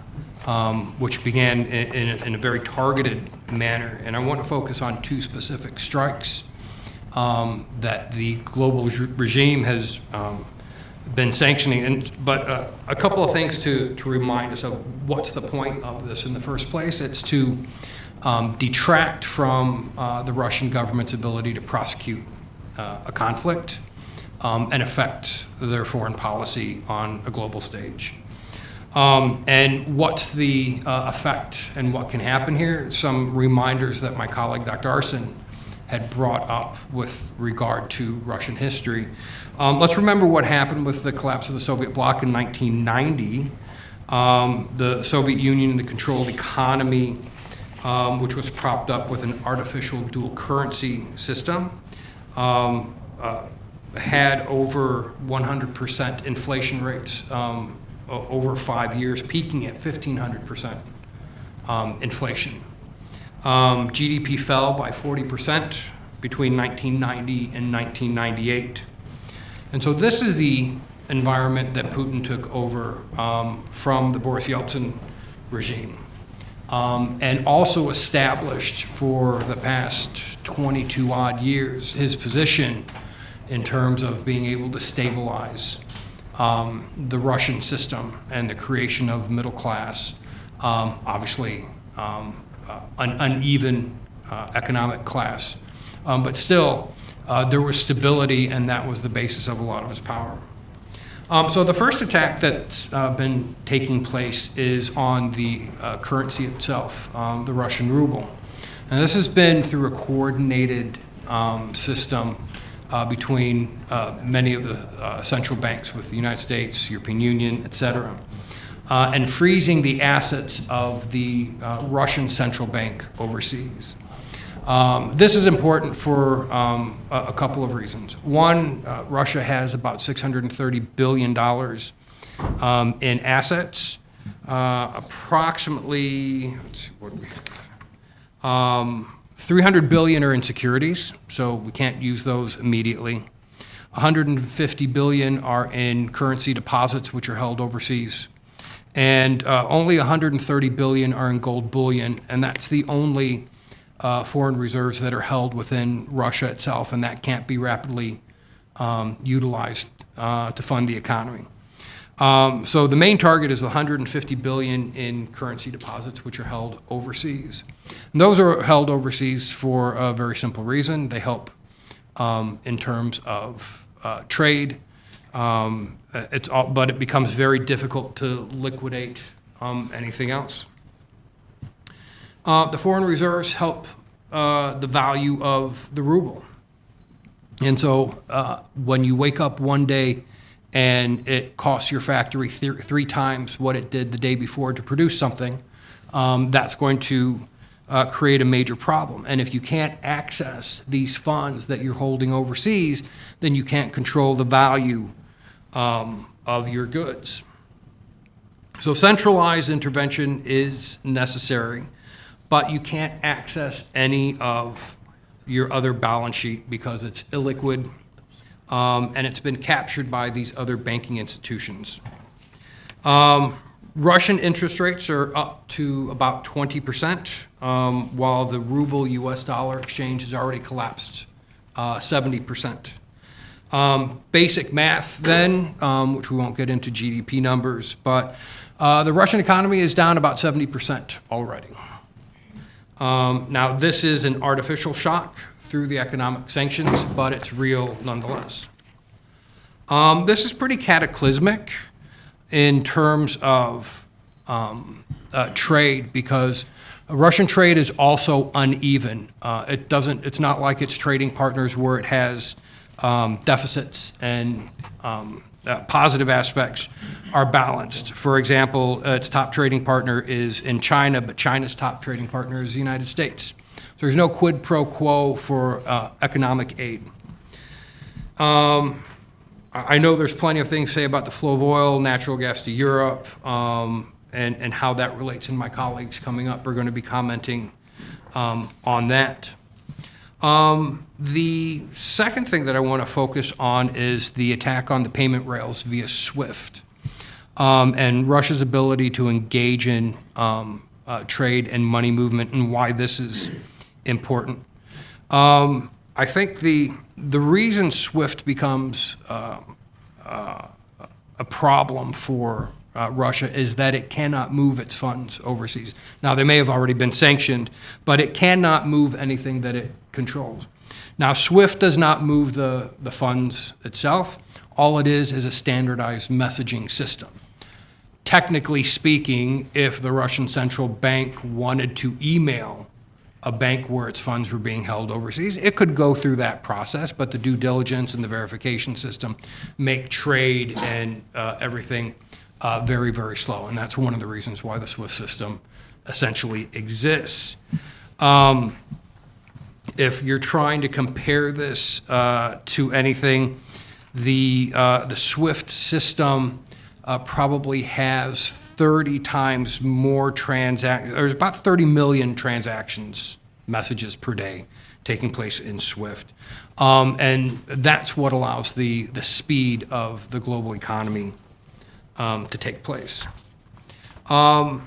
which began in a very targeted manner. And I want to focus on two specific strikes that the global regime has been sanctioning. But a couple of things to remind us of what's the point of this in the first place. It's to detract from the Russian government's ability to prosecute a conflict and affect their foreign policy on a global stage. And what's the effect and what can happen here? Some reminders that my colleague, Dr. Arsen, had brought up with regard to Russian history. Let's remember what happened with the collapse of the Soviet bloc in 1990. The Soviet Union and the controlled economy, which was propped up with an artificial dual currency system, had over 100% inflation rates over 5 years, peaking at 1,500% inflation. GDP fell by 40% between 1990 and 1998. And so this is the environment that Putin took over from the Boris Yeltsin regime, and also established for the past 22 odd years his position in terms of being able to stabilize the Russian system and the creation of middle class, obviously an uneven economic class. But still, there was stability, and that was the basis of a lot of his power. So the first attack that's been taking place is on the currency itself, the Russian ruble. And this has been through a coordinated system between many of the central banks with the United States, European Union, et cetera, and freezing the assets of the Russian central bank overseas. This is important for a couple of reasons. One, Russia has about $630 billion in assets. Approximately, let's see, what do we have? 300 billion are in securities, so we can't use those immediately. 150 billion are in currency deposits, which are held overseas. And only 130 billion are in gold bullion, and that's the only foreign reserves that are held within Russia itself, and that can't be rapidly utilized to fund the economy. So the main target is the 150 billion in currency deposits, which are held overseas. And those are held overseas for a very simple reason. They help in terms of trade. But it becomes very difficult to liquidate anything else. The foreign reserves help the value of the ruble. And so when you wake up one day and it costs your factory three times what it did the day before to produce something, that's going to create a major problem. And if you can't access these funds that you're holding overseas, then you can't control the value of your goods. So centralized intervention is necessary, but you can't access any of your other balance sheet because it's illiquid, and it's been captured by these other banking institutions. Russian interest rates are up to about 20%, while the ruble-US dollar exchange has already collapsed 70%. Basic math then, which we won't get into GDP numbers, but the Russian economy is down about 70% already. Now, this is an artificial shock through the economic sanctions, but it's real nonetheless. This is pretty cataclysmic in terms of trade, because Russian trade is also uneven. It's not like its trading partners where it has deficits and positive aspects are balanced. For example, its top trading partner is in China, but China's top trading partner is the United States. So there's no quid pro quo for economic aid. I know there's plenty of things to say about the flow of oil, natural gas to Europe, and how that relates, and my colleagues coming up are going to be commenting on that. The second thing that I want to focus on is the attack on the payment rails via SWIFT, and Russia's ability to engage in trade and money movement, and why this is important. I think the reason SWIFT becomes a problem for Russia is that it cannot move its funds overseas. Now, they may have already been sanctioned, but it cannot move anything that it controls. Now, SWIFT does not move the funds itself. All it is a standardized messaging system. Technically speaking, if the Russian central bank wanted to email a bank where its funds were being held overseas, it could go through that process, but the due diligence and the verification system make trade and everything very, very slow, and that's one of the reasons why the SWIFT system essentially exists. If you're trying to compare this to anything, the SWIFT system probably has 30 times more there's about 30 million transactions, messages per day taking place in SWIFT. And that's what allows the speed of the global economy to take place. So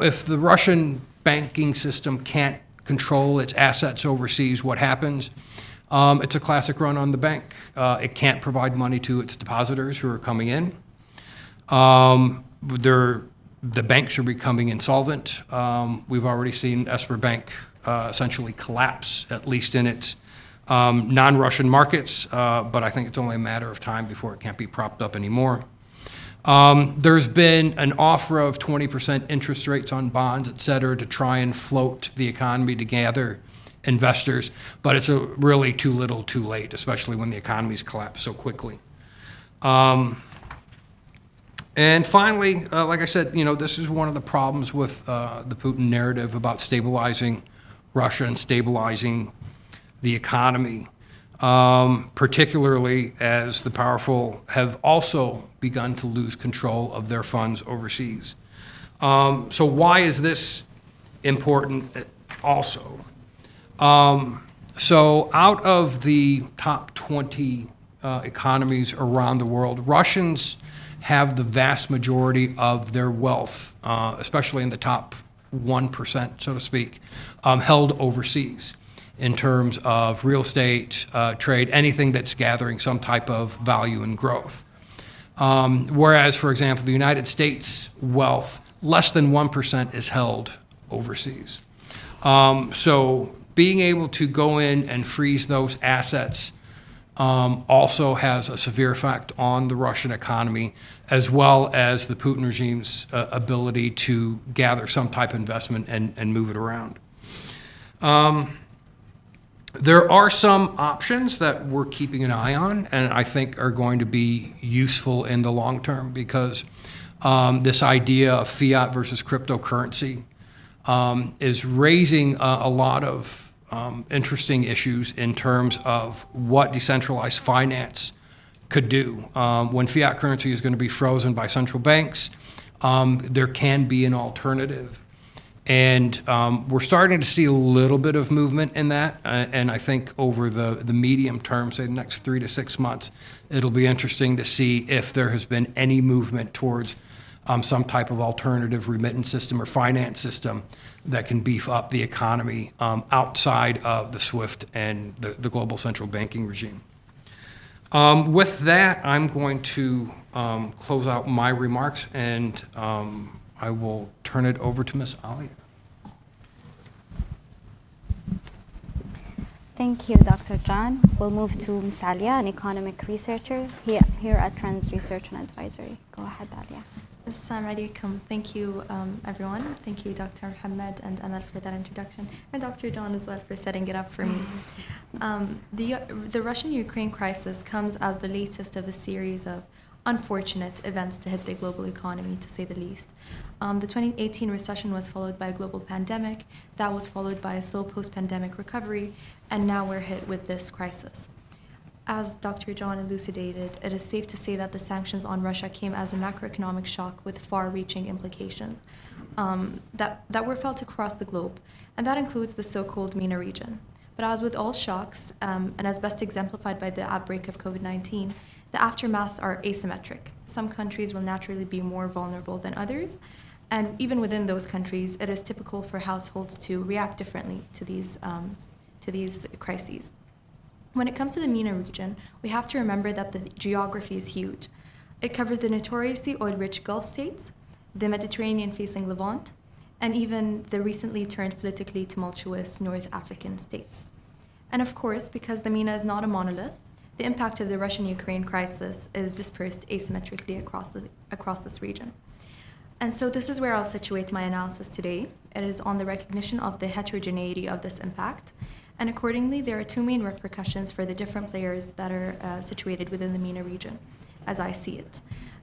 if the Russian banking system can't control its assets overseas, what happens? It's a classic run on the bank. It can't provide money to its depositors who are coming in. The banks are becoming insolvent. We've already seen Esper Bank essentially collapse, at least in its non-Russian markets, but I think it's only a matter of time before it can't be propped up anymore. There's been an offer of 20% interest rates on bonds, et cetera, to try and float the economy to gather investors, but it's really too little too late, especially when the economy's collapsed so quickly. And finally, like I said, this is one of the problems with the Putin narrative about stabilizing Russia and stabilizing the economy, particularly as the powerful have also begun to lose control of their funds overseas. So why is this important also? So out of the top 20 economies around the world, Russians have the vast majority of their wealth, especially in the top 1%, so to speak, held overseas in terms of real estate, trade, anything that's gathering some type of value and growth. Whereas, for example, the United States wealth, less than 1% is held overseas. So being able to go in and freeze those assets also has a severe effect on the Russian economy, as well as the Putin regime's ability to gather some type of investment and move it around. There are some options that we're keeping an eye on, and I think are going to be useful in the long term, because this idea of fiat versus cryptocurrency is raising a lot of interesting issues in terms of what decentralized finance could do. When fiat currency is going to be frozen by central banks, there can be an alternative. And we're starting to see a little bit of movement in that. And I think over the medium term, say the next 3 to 6 months, it'll be interesting to see if there has been any movement towards some type of alternative remittance system or finance system that can beef up the economy outside of the SWIFT and the global central banking regime. With that, I'm going to close out my remarks, and I will turn it over to Ms. Alia. Thank you, Dr. John. We'll move to Ms. Alia, an economic researcher here at Trends Research and Advisory. Go ahead, Alia. Assalamu alaikum. Thank you, everyone. Thank you, Dr. Muhammad and Amal, for that introduction, and Dr. John as well for setting it up for me. The Russian-Ukraine crisis comes as the latest of a series of unfortunate events to hit the global economy, to say the least. The 2018 recession was followed by a global pandemic. That was followed by a slow post-pandemic recovery, and now we're hit with this crisis. As Dr. John elucidated, it is safe to say that the sanctions on Russia came as a macroeconomic shock with far-reaching implications that were felt across the globe, and that includes the so-called MENA region. But as with all shocks, and as best exemplified by the outbreak of COVID-19, the aftermaths are asymmetric. Some countries will naturally be more vulnerable than others, and even within those countries, it is typical for households to react differently to these crises. When it comes to the MENA region, we have to remember that the geography is huge. It covers the notoriously oil-rich Gulf states, the Mediterranean-facing Levant, and even the recently turned politically tumultuous North African states. And of course, because the MENA is not a monolith, the impact of the Russian-Ukraine crisis is dispersed asymmetrically across this region. And so this is where I'll situate my analysis today. It is on the recognition of the heterogeneity of this impact. And accordingly, there are two main repercussions for the different players that are situated within the MENA region, as I see it.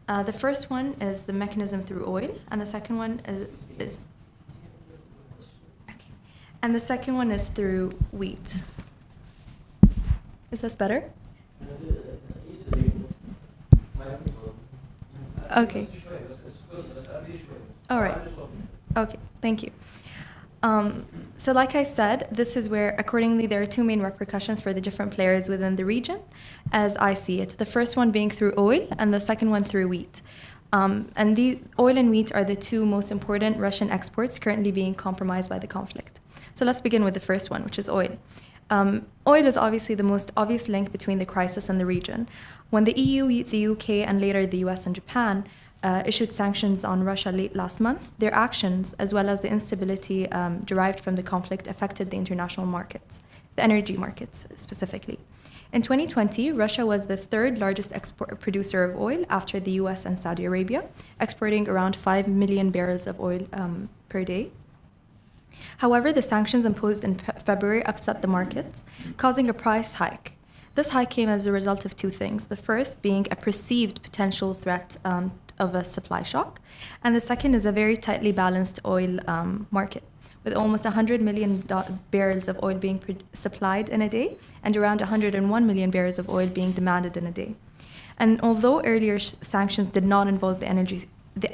The first one is the mechanism through oil, and the second one is through wheat. Is this better? Okay. All right. Okay, thank you. So like I said, this is where, accordingly, there are two main repercussions for the different players within the region, as I see it. The first one being through oil, and the second one through wheat. And the oil and wheat are the two most important Russian exports currently being compromised by the conflict. So let's begin with the first one, which is oil. Oil is obviously the most obvious link between the crisis and the region. When the EU, the UK, and later the US and Japan issued sanctions on Russia late last month, their actions, as well as the instability derived from the conflict, affected the international markets, the energy markets specifically. In 2020, Russia was the third largest producer of oil after the US and Saudi Arabia, exporting around 5 million barrels of oil per day. However, the sanctions imposed in February upset the markets, causing a price hike. This hike came as a result of two things. The first being a perceived potential threat of a supply shock, and the second is a very tightly balanced oil market, with almost 100 million barrels of oil being supplied in a day and around 101 million barrels of oil being demanded in a day. And although earlier sanctions did not involve the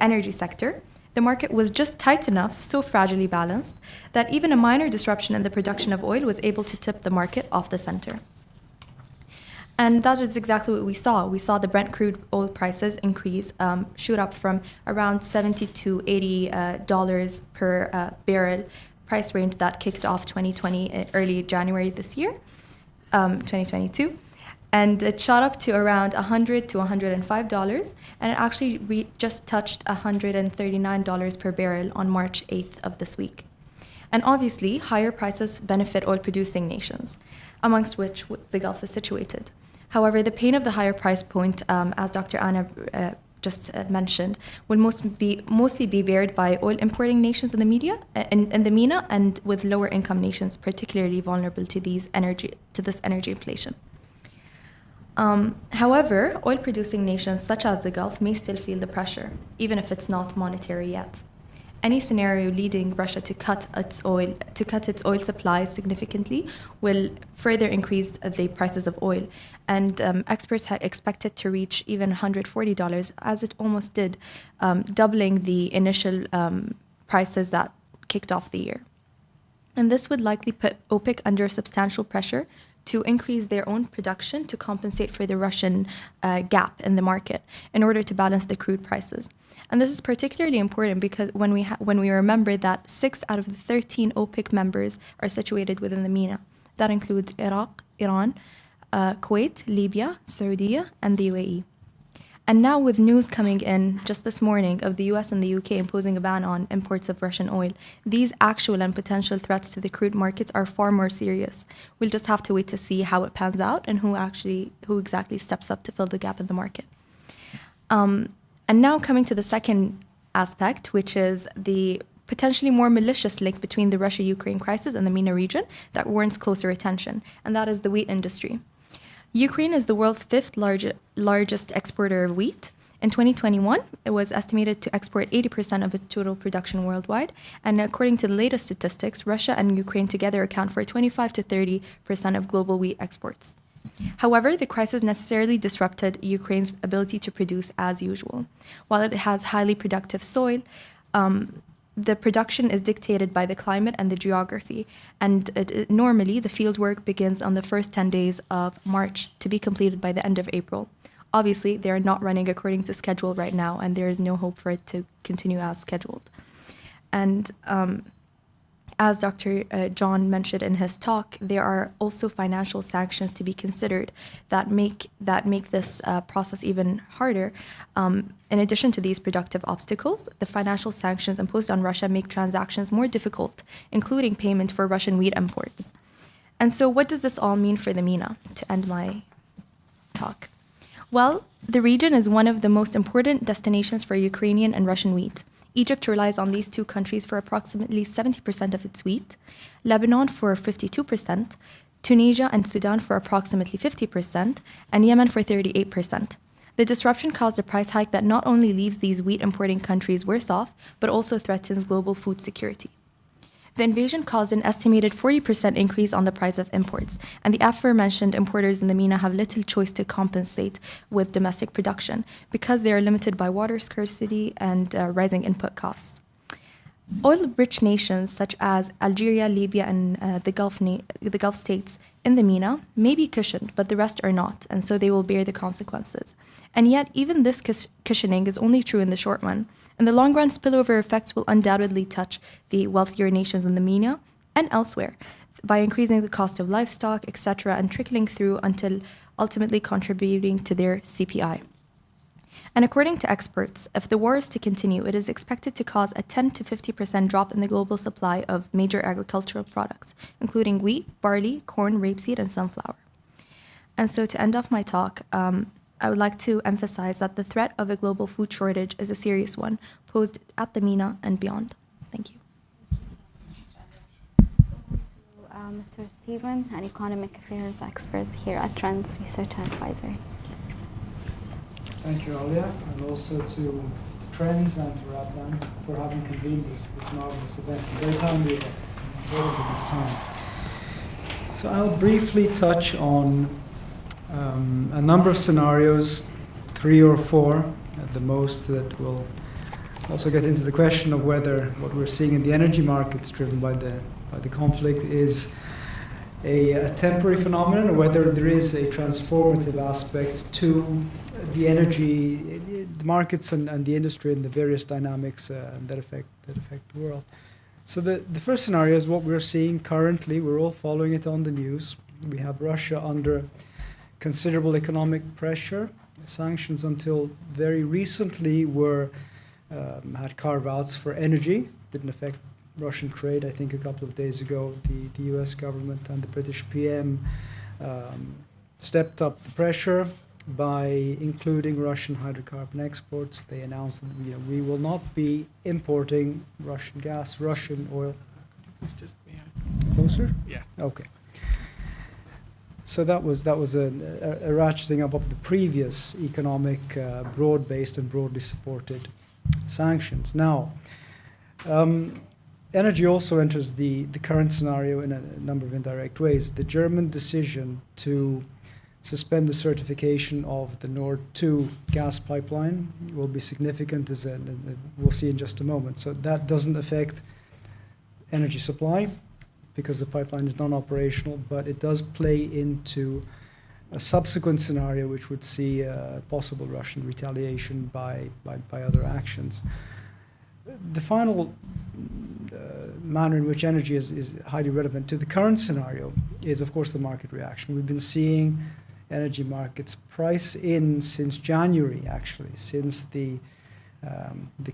energy sector, the market was just tight enough, so fragilely balanced, that even a minor disruption in the production of oil was able to tip the market off the center. And that is exactly what we saw. We saw the Brent crude oil prices increase, shoot up from around $70 to $80 per barrel price range that kicked off 2020, early January this year, 2022. And it shot up to around $100 to $105, and it actually just touched $139 per barrel on March 8th of this week. And obviously, higher prices benefit oil-producing nations, amongst which the Gulf is situated. However, the pain of the higher price point, as Dr. Anna just mentioned, will mostly be bared by oil-importing nations in the MENA, and with lower-income nations particularly vulnerable to this energy inflation. However, oil-producing nations such as the Gulf may still feel the pressure, even if it's not monetary yet. Any scenario leading Russia to cut its oil supply significantly will further increase the prices of oil, and experts expect it to reach even $140, as it almost did, doubling the initial prices that kicked off the year. And this would likely put OPEC under substantial pressure to increase their own production to compensate for the Russian gap in the market in order to balance the crude prices. And this is particularly important because when we remember that 6 out of the 13 OPEC members are situated within the MENA. That includes Iraq, Iran, Kuwait, Libya, Saudi, and the UAE. And now with news coming in just this morning of the US and the UK imposing a ban on imports of Russian oil, these actual and potential threats to the crude markets are far more serious. We'll just have to wait to see how it pans out and who exactly steps up to fill the gap in the market. And now coming to the second aspect, which is the potentially more malicious link between the Russia-Ukraine crisis and the MENA region that warrants closer attention, and that is the wheat industry. Ukraine is the world's 5th largest exporter of wheat. In 2021, it was estimated to export 80% of its total production worldwide. And according to the latest statistics, Russia and Ukraine together account for 25 to 30% of global wheat exports. However, the crisis necessarily disrupted Ukraine's ability to produce as usual. While it has highly productive soil, the production is dictated by the climate and the geography, and normally the fieldwork begins on the first 10 days of March to be completed by the end of April. Obviously, they are not running according to schedule right now, and there is no hope for it to continue as scheduled. And as Dr. John mentioned in his talk, there are also financial sanctions to be considered that make this process even harder. In addition to these productive obstacles, the financial sanctions imposed on Russia make transactions more difficult, including payment for Russian wheat imports. And so what does this all mean for the MENA, to end my talk? Well, the region is one of the most important destinations for Ukrainian and Russian wheat. Egypt relies on these two countries for approximately 70% of its wheat, Lebanon for 52%, Tunisia and Sudan for approximately 50%, and Yemen for 38%. The disruption caused a price hike that not only leaves these wheat importing countries worse off, but also threatens global food security. The invasion caused an estimated 40% increase on the price of imports, and the aforementioned importers in the MENA have little choice to compensate with domestic production because they are limited by water scarcity and rising input costs. Oil-rich nations such as Algeria, Libya, and the Gulf states in the MENA may be cushioned, but the rest are not, and so they will bear the consequences. And yet, even this cushioning is only true in the short run. In the long run, spillover effects will undoubtedly touch the wealthier nations in the MENA and elsewhere by increasing the cost of livestock, etc., and trickling through until ultimately contributing to their CPI. And according to experts, if the war is to continue, it is expected to cause a 10 to 50% drop in the global supply of major agricultural products, including wheat, barley, corn, rapeseed, and sunflower. And so to end off my talk, I would like to emphasize that the threat of a global food shortage is a serious one, posed at the MENA and beyond. Thank you. Mr. Stephen, an economic affairs expert here at Trends Research Advisory. Thank you, Alia, and also to Trends and to Rabban for having convened this marvelous event. Very timely event, at this time. So I'll briefly touch on a number of scenarios, 3 or 4 at the most, that will also get into the question of whether what we're seeing in the energy markets driven by the conflict is a temporary phenomenon, or whether there is a transformative aspect to the energy, the markets and the industry and the various dynamics that affect the world. So the first scenario is what we're seeing currently. We're all following it on the news. We have Russia under considerable economic pressure. Sanctions until very recently had carve-outs for energy. Didn't affect Russian trade. I think a couple of days ago, the U.S. government and the British PM stepped up the pressure by including Russian hydrocarbon exports. They announced that we will not be importing Russian gas, Russian oil. Please just closer? Yeah. Okay. So that was a ratcheting up of the previous economic, broad-based and broadly supported sanctions. Now, energy also enters the current scenario in a number of indirect ways. The German decision to suspend the certification of the Nord 2 gas pipeline will be significant, as we'll see in just a moment. So that doesn't affect energy supply, because the pipeline is non-operational, but it does play into a subsequent scenario which would see possible Russian retaliation by other actions. The final manner in which energy is highly relevant to the current scenario is, of course, the market reaction. We've been seeing energy markets price in since January, actually, since the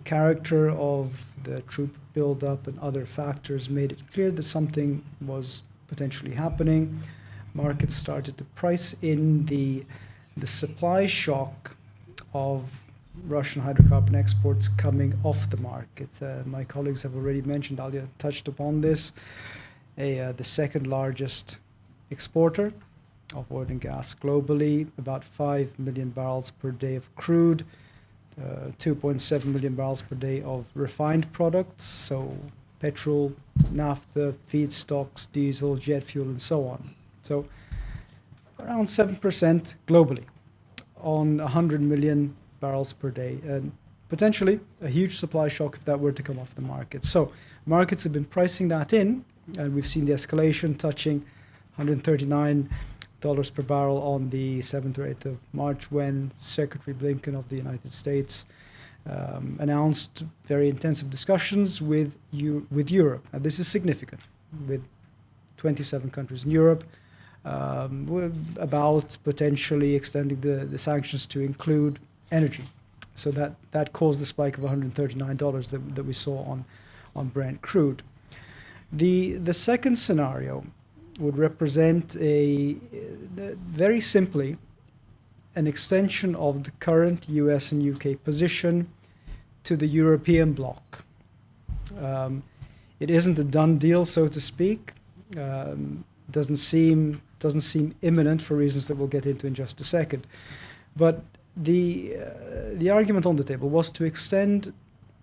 character of the troop buildup and other factors made it clear that something was potentially happening. Markets started to price in the supply shock of Russian hydrocarbon exports coming off the market. My colleagues have already mentioned, Alia touched upon this, the second largest exporter of oil and gas globally, about 5 million barrels per day of crude, 2.7 million barrels per day of refined products, so petrol, naphtha, feedstocks, diesel, jet fuel, and so on. So around 7% globally on 100 million barrels per day, and potentially a huge supply shock if that were to come off the market. So markets have been pricing that in, and we've seen the escalation touching $139 per barrel on the 7th or 8th of March, when Secretary Blinken of the United States announced very intensive discussions with Europe. And this is significant, with 27 countries in Europe, about potentially extending the sanctions to include energy. So that caused the spike of $139 that we saw on Brent crude. The second scenario would represent very simply an extension of the current US and UK position to the European bloc. It isn't a done deal, so to speak. Doesn't seem imminent for reasons that we'll get into in just a second. But the argument on the table was to extend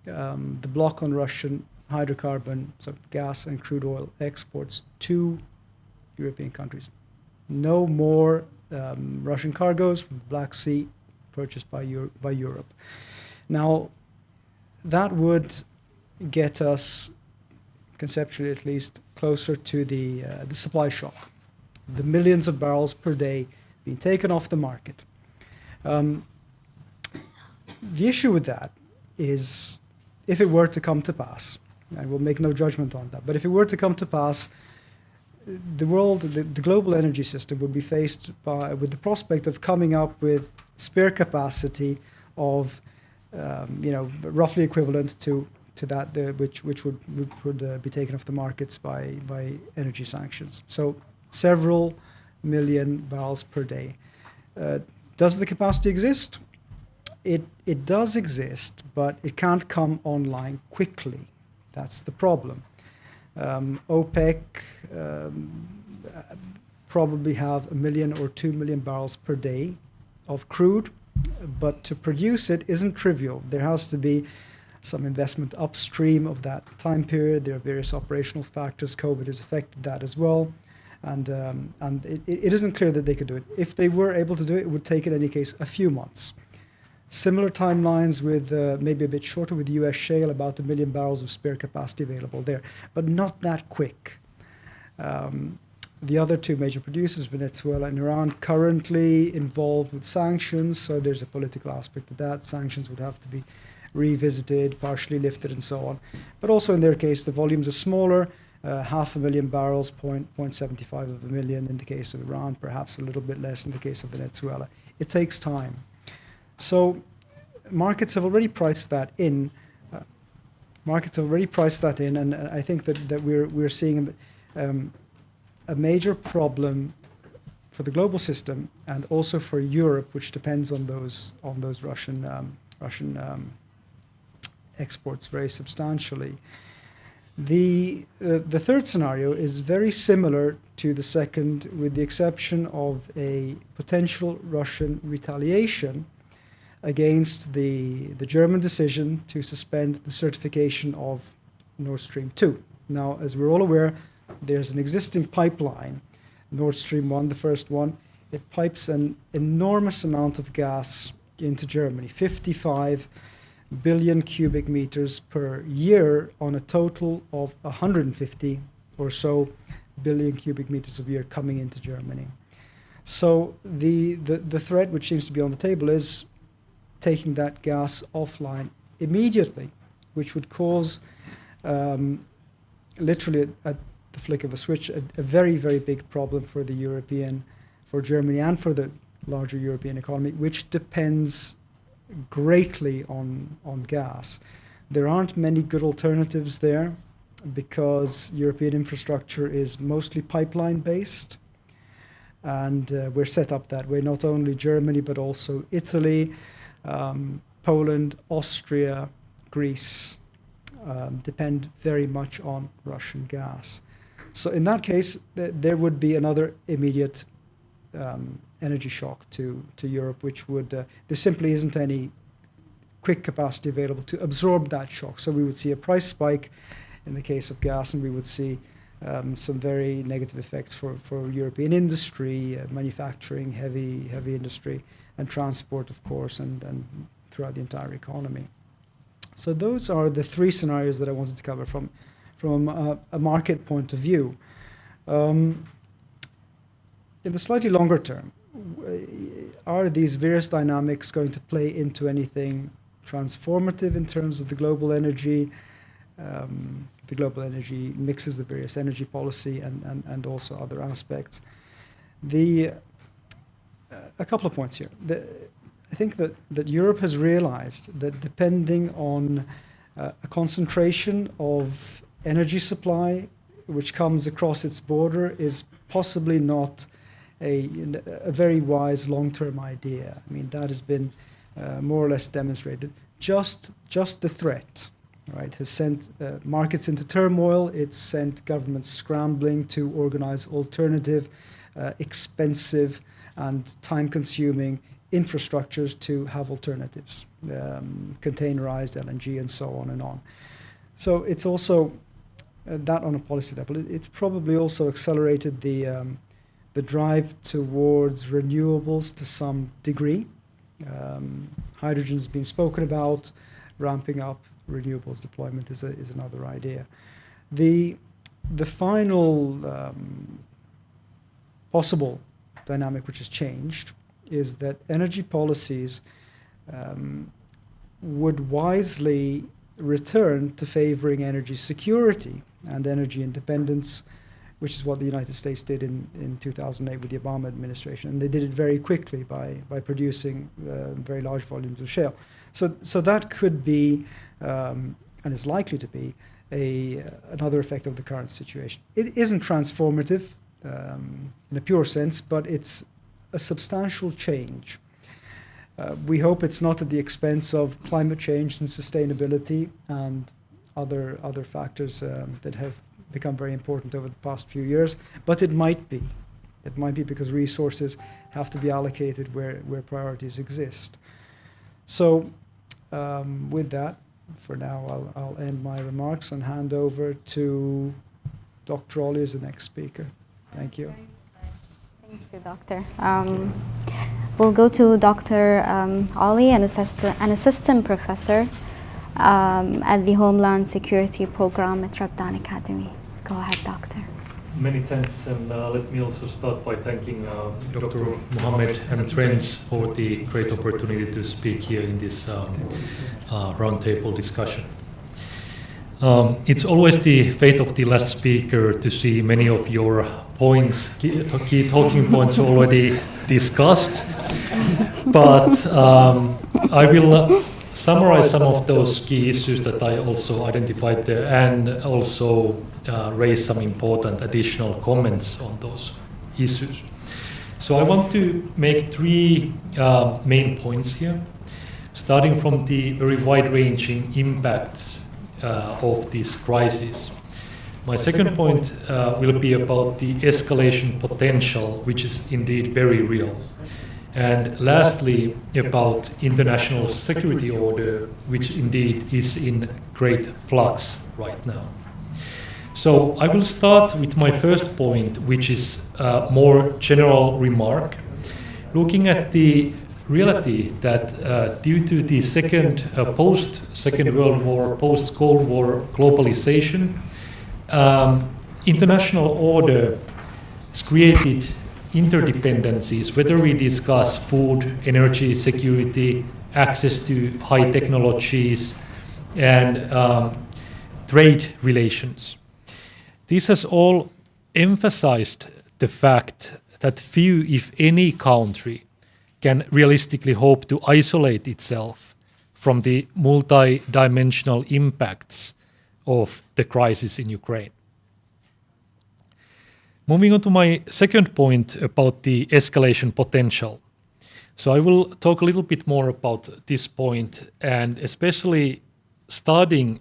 the block on Russian hydrocarbon, so gas and crude oil exports to European countries. No more Russian cargoes from the Black Sea purchased by Europe. Now, that would get us, conceptually at least, closer to the supply shock, the millions of barrels per day being taken off the market. The issue with that is, if it were to come to pass, and we'll make no judgment on that, but if it were to come to pass, the global energy system would be faced with the prospect of coming up with spare capacity of, roughly equivalent to that which would be taken off the markets by energy sanctions. So several million barrels per day. Does the capacity exist? It does exist, but it can't come online quickly. That's the problem. OPEC probably have 1 million or 2 million barrels per day of crude, but to produce it isn't trivial. There has to be some investment upstream of that time period. There are various operational factors. COVID has affected that as well. And it isn't clear that they could do it. If they were able to do it, it would take, in any case, a few months. Similar timelines with maybe a bit shorter with US shale, about 1 million barrels of spare capacity available there, but not that quick. The other two major producers, Venezuela and Iran, currently involved with sanctions, so there's a political aspect to that. Sanctions would have to be revisited, partially lifted, and so on. But also in their case, the volumes are smaller, 500,000 barrels, 0.75 of a million in the case of Iran, perhaps a little bit less in the case of Venezuela. It takes time. So markets have already priced that in. And I think that we're seeing a major problem for the global system, and also for Europe, which depends on those Russian exports very substantially. The third scenario is very similar to the second, with the exception of a potential Russian retaliation against the German decision to suspend the certification of Nord Stream 2. Now, as we're all aware, there's an existing pipeline, Nord Stream 1, the first one. It pipes an enormous amount of gas into Germany, 55 billion cubic meters per year on a total of 150 or so billion cubic meters a year coming into Germany. So the threat which seems to be on the table is taking that gas offline immediately, which would cause literally at the flick of a switch a very, very big problem for Germany and for the larger European economy, which depends greatly on gas. There aren't many good alternatives there, because European infrastructure is mostly pipeline based, and we're set up that way. Not only Germany, but also Italy, Poland, Austria, Greece depend very much on Russian gas. So in that case, there would be another immediate energy shock to Europe, which would, there simply isn't any quick capacity available to absorb that shock. So we would see a price spike in the case of gas, and we would see some very negative effects for European industry, manufacturing, heavy industry, and transport, of course, and throughout the entire economy. So those are the three scenarios that I wanted to cover from a market point of view. In the slightly longer term, are these various dynamics going to play into anything transformative in terms of the global energy? The global energy mixes the various energy policy and also other aspects. A couple of points here. I think that Europe has realized that depending on a concentration of energy supply which comes across its border is possibly not a very wise long-term idea. I mean, that has been more or less demonstrated. Just the threat, right, has sent markets into turmoil. It's sent governments scrambling to organize alternative, expensive and time-consuming infrastructures to have alternatives, containerized LNG and so on and on. So it's also that on a policy level. It's probably also accelerated the drive towards renewables to some degree. Hydrogen's been spoken about. Ramping up renewables deployment is another idea. The final possible dynamic which has changed is that energy policies would wisely return to favoring energy security and energy independence, which is what the United States did in 2008 with the Obama administration. And they did it very quickly by producing very large volumes of shale. So that could be, and is likely to be, another effect of the current situation. It isn't transformative in a pure sense, but it's a substantial change. We hope it's not at the expense of climate change and sustainability and other factors that have become very important over the past few years, but it might be. It might be because resources have to be allocated where priorities exist. So with that, for now, I'll end my remarks and hand over to Dr. Ollie as the next speaker. Thank you. Thank you, Doctor. We'll go to Dr. Ollie, an assistant professor at the Homeland Security Program at Rabdan Academy. Go ahead, Doctor. Many thanks, and let me also start by thanking Dr. Mohammed and Trends for the great opportunity to speak here in this roundtable discussion. It's always the fate of the last speaker to see many of your points, key talking points already discussed, but I will summarize some of those key issues that I also identified there and also raise some important additional comments on those issues. So I want to make three main points here, starting from the very wide-ranging impacts of this crisis. My second point will be about the escalation potential, which is indeed very real. And lastly, about international security order, which indeed is in great flux right now. So I will start with my first point, which is a more general remark, looking at the reality that due to the post-Second World War, post-Cold War globalization, international order has created interdependencies, whether we discuss food, energy, security, access to high technologies, and trade relations. This has all emphasized the fact that few, if any, country can realistically hope to isolate itself from the multi-dimensional impacts of the crisis in Ukraine. Moving on to my second point about the escalation potential. So I will talk a little bit more about this point, and especially starting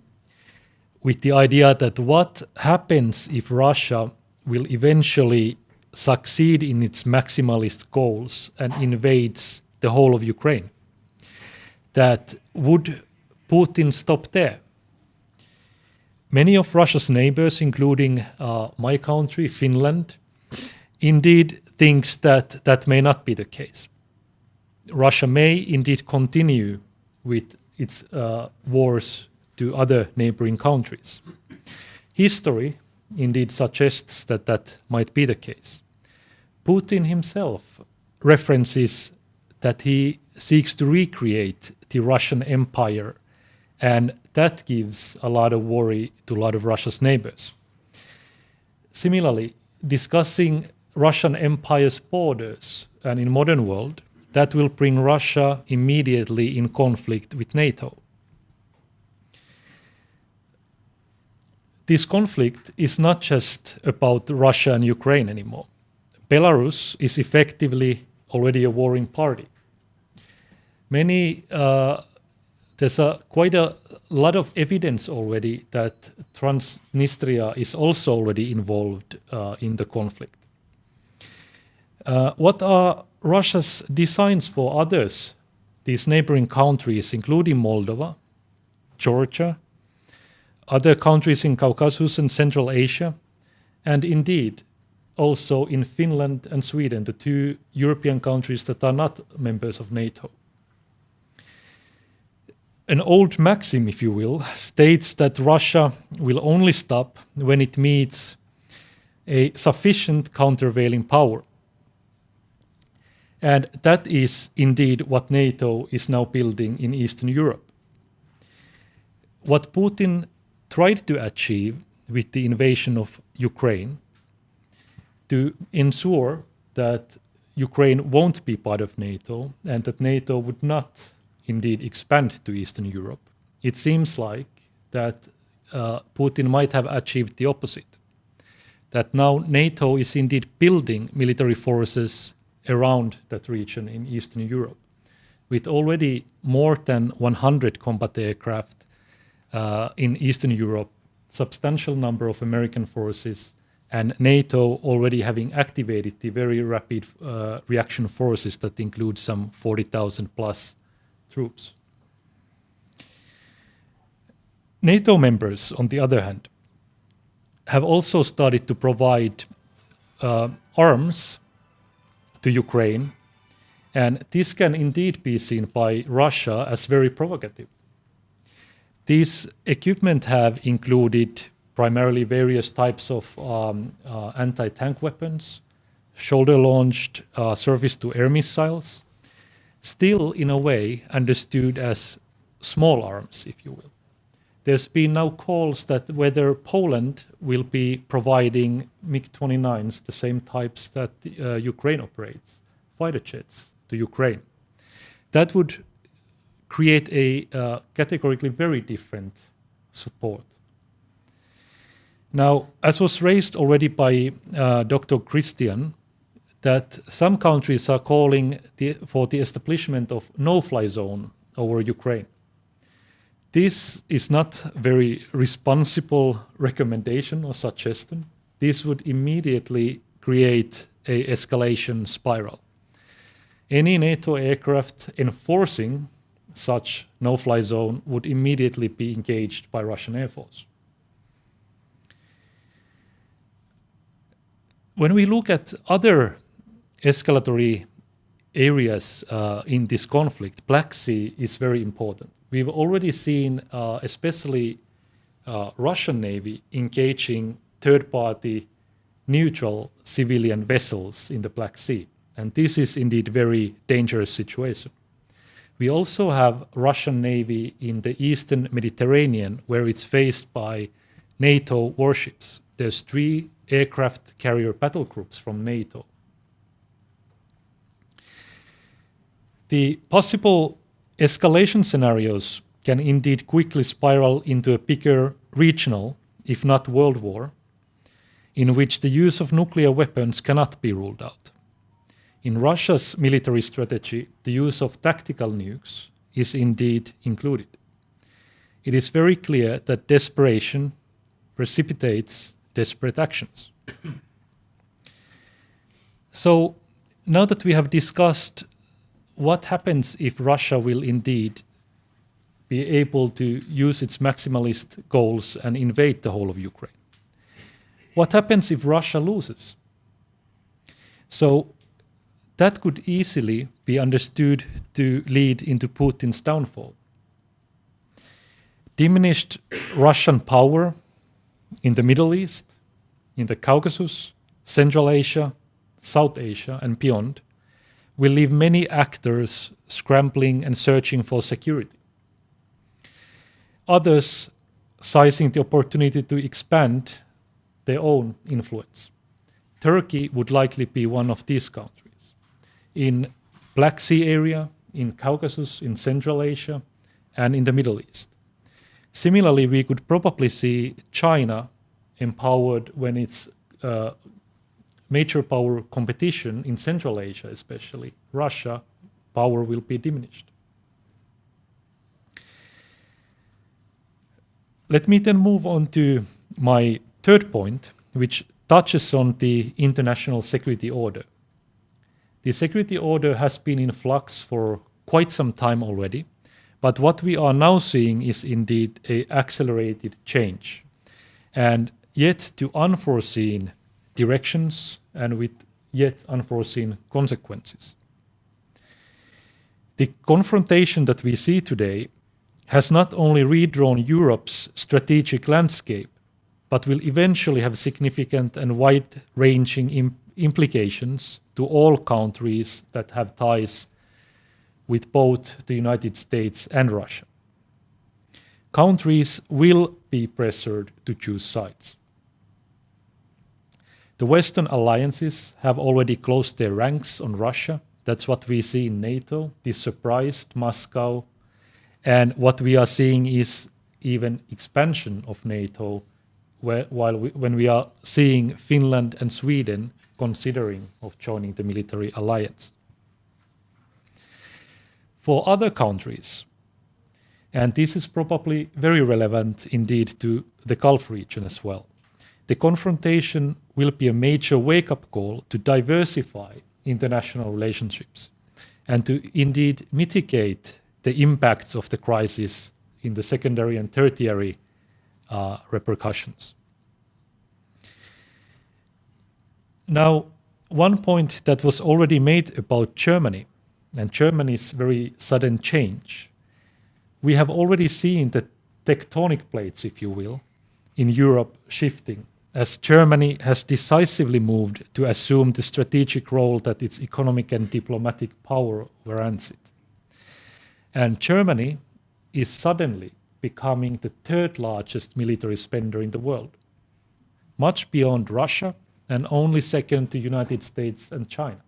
with the idea that what happens if Russia will eventually succeed in its maximalist goals and invades the whole of Ukraine. That would Putin stop there? Many of Russia's neighbors, including my country, Finland, indeed thinks that that may not be the case. Russia may indeed continue with its wars to other neighboring countries. History indeed suggests that that might be the case. Putin himself references that he seeks to recreate the Russian Empire, and that gives a lot of worry to a lot of Russia's neighbors. Similarly, discussing Russian Empire's borders and in modern world, that will bring Russia immediately in conflict with NATO. This conflict is not just about Russia and Ukraine anymore. Belarus is effectively already a warring party. There's quite a lot of evidence already that Transnistria is also already involved in the conflict. What are Russia's designs for others, these neighboring countries, including Moldova, Georgia, other countries in Caucasus and Central Asia, and indeed also in Finland and Sweden, the two European countries that are not members of NATO? An old maxim, if you will, states that Russia will only stop when it meets a sufficient countervailing power. And that is indeed what NATO is now building in Eastern Europe. What Putin tried to achieve with the invasion of Ukraine, to ensure that Ukraine won't be part of NATO and that NATO would not indeed expand to Eastern Europe, it seems like that Putin might have achieved the opposite. That now NATO is indeed building military forces around that region in Eastern Europe, with already more than 100 combat aircraft in Eastern Europe, substantial number of American forces, and NATO already having activated the very rapid reaction forces that include some 40,000 plus troops. NATO members, on the other hand, have also started to provide arms to Ukraine, and this can indeed be seen by Russia as very provocative. These equipment have included primarily various types of anti-tank weapons, shoulder-launched surface-to-air missiles, still in a way understood as small arms, if you will. There's been now calls that whether Poland will be providing MiG-29s, the same types that Ukraine operates, fighter jets to Ukraine. That would create a categorically very different support. Now, as was raised already by Dr. Christian, that some countries are calling for the establishment of no-fly zone over Ukraine. This is not a very responsible recommendation or suggestion. This would immediately create an escalation spiral. Any NATO aircraft enforcing such no-fly zone would immediately be engaged by Russian Air Force. When we look at other escalatory areas in this conflict, Black Sea is very important. We've already seen, especially Russian Navy, engaging third-party neutral civilian vessels in the Black Sea. And this is indeed a very dangerous situation. We also have Russian Navy in the Eastern Mediterranean, where it's faced by NATO warships. There's 3 aircraft carrier battle groups from NATO. The possible escalation scenarios can indeed quickly spiral into a bigger regional, if not world war, in which the use of nuclear weapons cannot be ruled out. In Russia's military strategy, the use of tactical nukes is indeed included. It is very clear that desperation precipitates desperate actions. So now that we have discussed what happens if Russia will indeed be able to use its maximalist goals and invade the whole of Ukraine. What happens if Russia loses? So that could easily be understood to lead into Putin's downfall. Diminished Russian power in the Middle East, in the Caucasus, Central Asia, South Asia, and beyond will leave many actors scrambling and searching for security. Others seizing the opportunity to expand their own influence. Turkey would likely be one of these countries. In Black Sea area, in Caucasus, in Central Asia, and in the Middle East. Similarly, we could probably see China empowered when its major power competition in Central Asia, especially Russia, power will be diminished. Let me then move on to my third point, which touches on the international security order. The security order has been in flux for quite some time already, but what we are now seeing is indeed an accelerated change, and yet to unforeseen directions and with yet unforeseen consequences. The confrontation that we see today has not only redrawn Europe's strategic landscape, but will eventually have significant and wide-ranging implications to all countries that have ties with both the United States and Russia. Countries will be pressured to choose sides. The Western alliances have already closed their ranks on Russia. That's what we see in NATO, this surprised Moscow. And what we are seeing is even expansion of NATO, when we are seeing Finland and Sweden considering of joining the military alliance. For other countries, and this is probably very relevant indeed to the Gulf region as well, the confrontation will be a major wake-up call to diversify international relationships and to indeed mitigate the impacts of the crisis in the secondary and tertiary repercussions. Now, one point that was already made about Germany and Germany's very sudden change, we have already seen the tectonic plates, if you will, in Europe shifting, as Germany has decisively moved to assume the strategic role that its economic and diplomatic power warrants it. And Germany is suddenly becoming the third largest military spender in the world, much beyond Russia and only second to United States and China.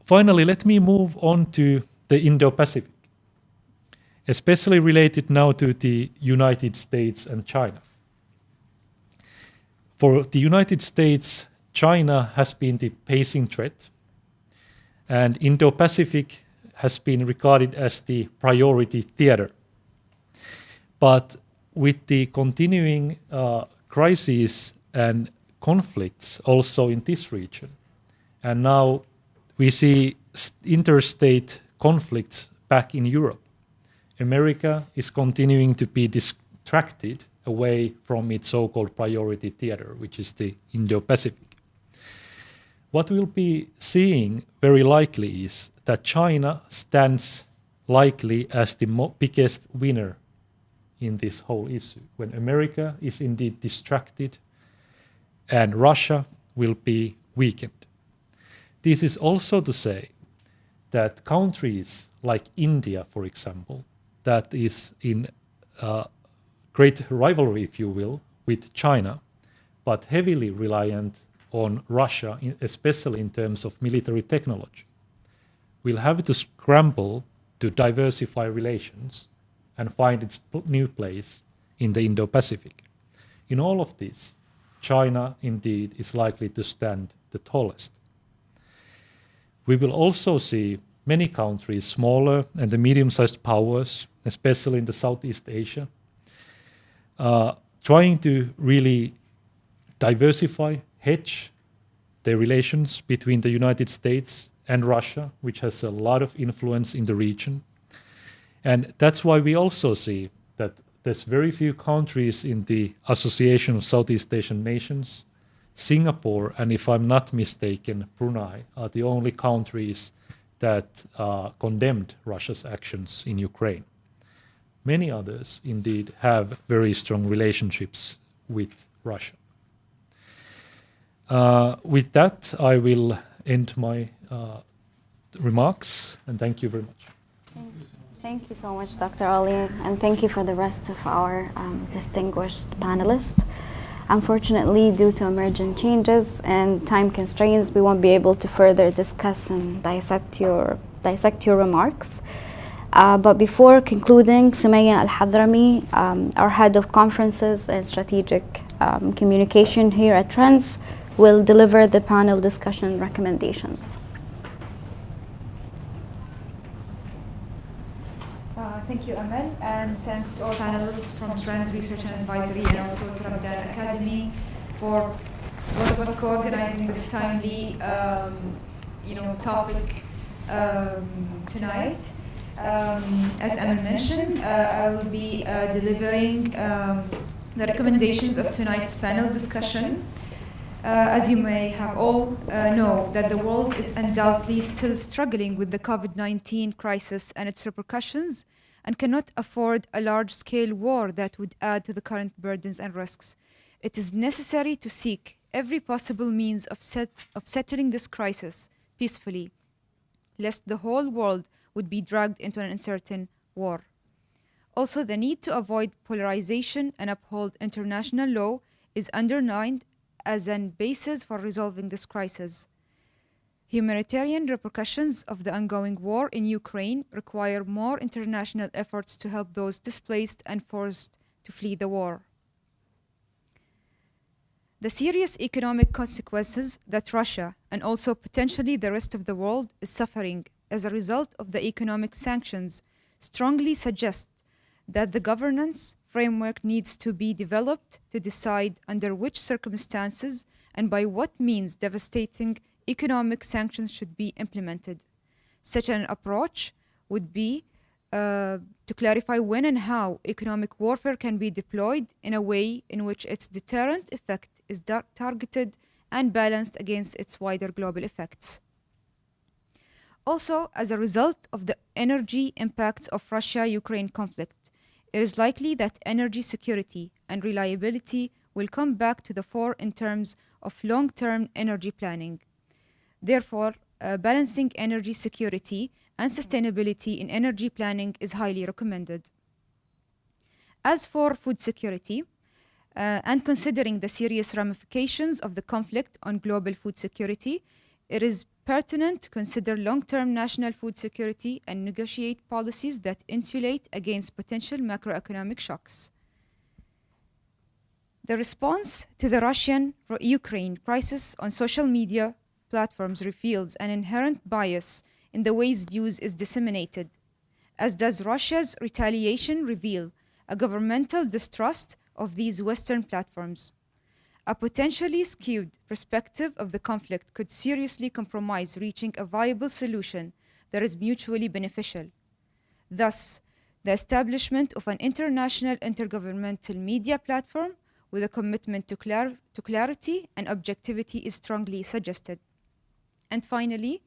Finally, let me move on to the Indo-Pacific, especially related now to the United States and China. For the United States, China has been the pacing threat, and Indo-Pacific has been regarded as the priority theater. But with the continuing crises and conflicts also in this region, and now we see interstate conflicts back in Europe, America is continuing to be distracted away from its so-called priority theater, which is the Indo-Pacific. What we'll be seeing very likely is that China stands likely as the biggest winner in this whole issue, when America is indeed distracted and Russia will be weakened. This is also to say that countries like India, for example, that is in great rivalry, if you will, with China, but heavily reliant on Russia, especially in terms of military technology, will have to scramble to diversify relations and find its new place in the Indo-Pacific. In all of this, China indeed is likely to stand the tallest. We will also see many countries, smaller and the medium-sized powers, especially in the Southeast Asia, trying to really diversify, hedge the relations between the United States and Russia, which has a lot of influence in the region. And that's why we also see that there's very few countries in the Association of Southeast Asian Nations. Singapore, and if I'm not mistaken, Brunei, are the only countries that condemned Russia's actions in Ukraine. Many others, indeed, have very strong relationships with Russia. With that, I will end my remarks, and thank you very much. Thank you so much, Dr. Ali, and thank you for the rest of our distinguished panelists. Unfortunately, due to emergent changes and time constraints, we won't be able to further discuss and dissect your remarks. But before concluding, Sumaya Al-Hadrami, our head of conferences and strategic communication here at Trends, will deliver the panel discussion recommendations. Thank you, Amal, and thanks to all panelists from Trends Research and Advisory and also to Ramadan Academy for both of us co-organizing this timely topic tonight. As Amal mentioned, I will be delivering the recommendations of tonight's panel discussion. As you may have all know, that the world is undoubtedly still struggling with the COVID-19 crisis and its repercussions, and cannot afford a large-scale war that would add to the current burdens and risks. It is necessary to seek every possible means of settling this crisis peacefully, lest the whole world would be dragged into an uncertain war. Also, the need to avoid polarization and uphold international law is underlined as a basis for resolving this crisis. Humanitarian repercussions of the ongoing war in Ukraine require more international efforts to help those displaced and forced to flee the war. The serious economic consequences that Russia and also potentially the rest of the world is suffering as a result of the economic sanctions strongly suggest that the governance framework needs to be developed to decide under which circumstances and by what means devastating economic sanctions should be implemented. Such an approach would be to clarify when and how economic warfare can be deployed in a way in which its deterrent effect is targeted and balanced against its wider global effects. Also, as a result of the energy impacts of Russia-Ukraine conflict, it is likely that energy security and reliability will come back to the fore in terms of long-term energy planning. Therefore, balancing energy security and sustainability in energy planning is highly recommended. As for food security, and considering the serious ramifications of the conflict on global food security, it is pertinent to consider long-term national food security and negotiate policies that insulate against potential macroeconomic shocks. The response to the Russian-Ukraine crisis on social media platforms reveals an inherent bias in the ways news is disseminated, as does Russia's retaliation reveal a governmental distrust of these Western platforms. A potentially skewed perspective of the conflict could seriously compromise reaching a viable solution that is mutually beneficial. Thus, the establishment of an international intergovernmental media platform with a commitment to clarity and objectivity is strongly suggested. And finally,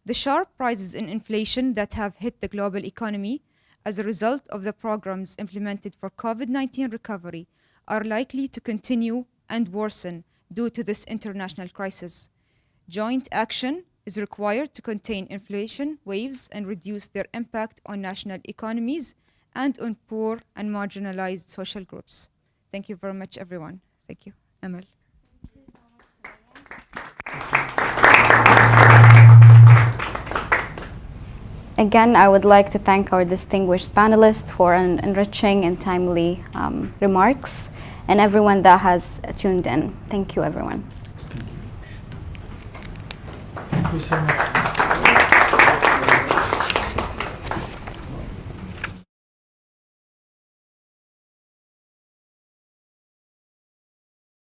the sharp rises in inflation that have hit the global economy as a result of the programs implemented for COVID-19 recovery are likely to continue and worsen due to this international crisis. Joint action is required to contain inflation waves and reduce their impact on national economies and on poor and marginalized social groups. Thank you very much, everyone. Thank you. Amal. Again, I would like to thank our distinguished panelists for an enriching and timely remarks, and everyone that has tuned in. Thank you, everyone. Thank you so much.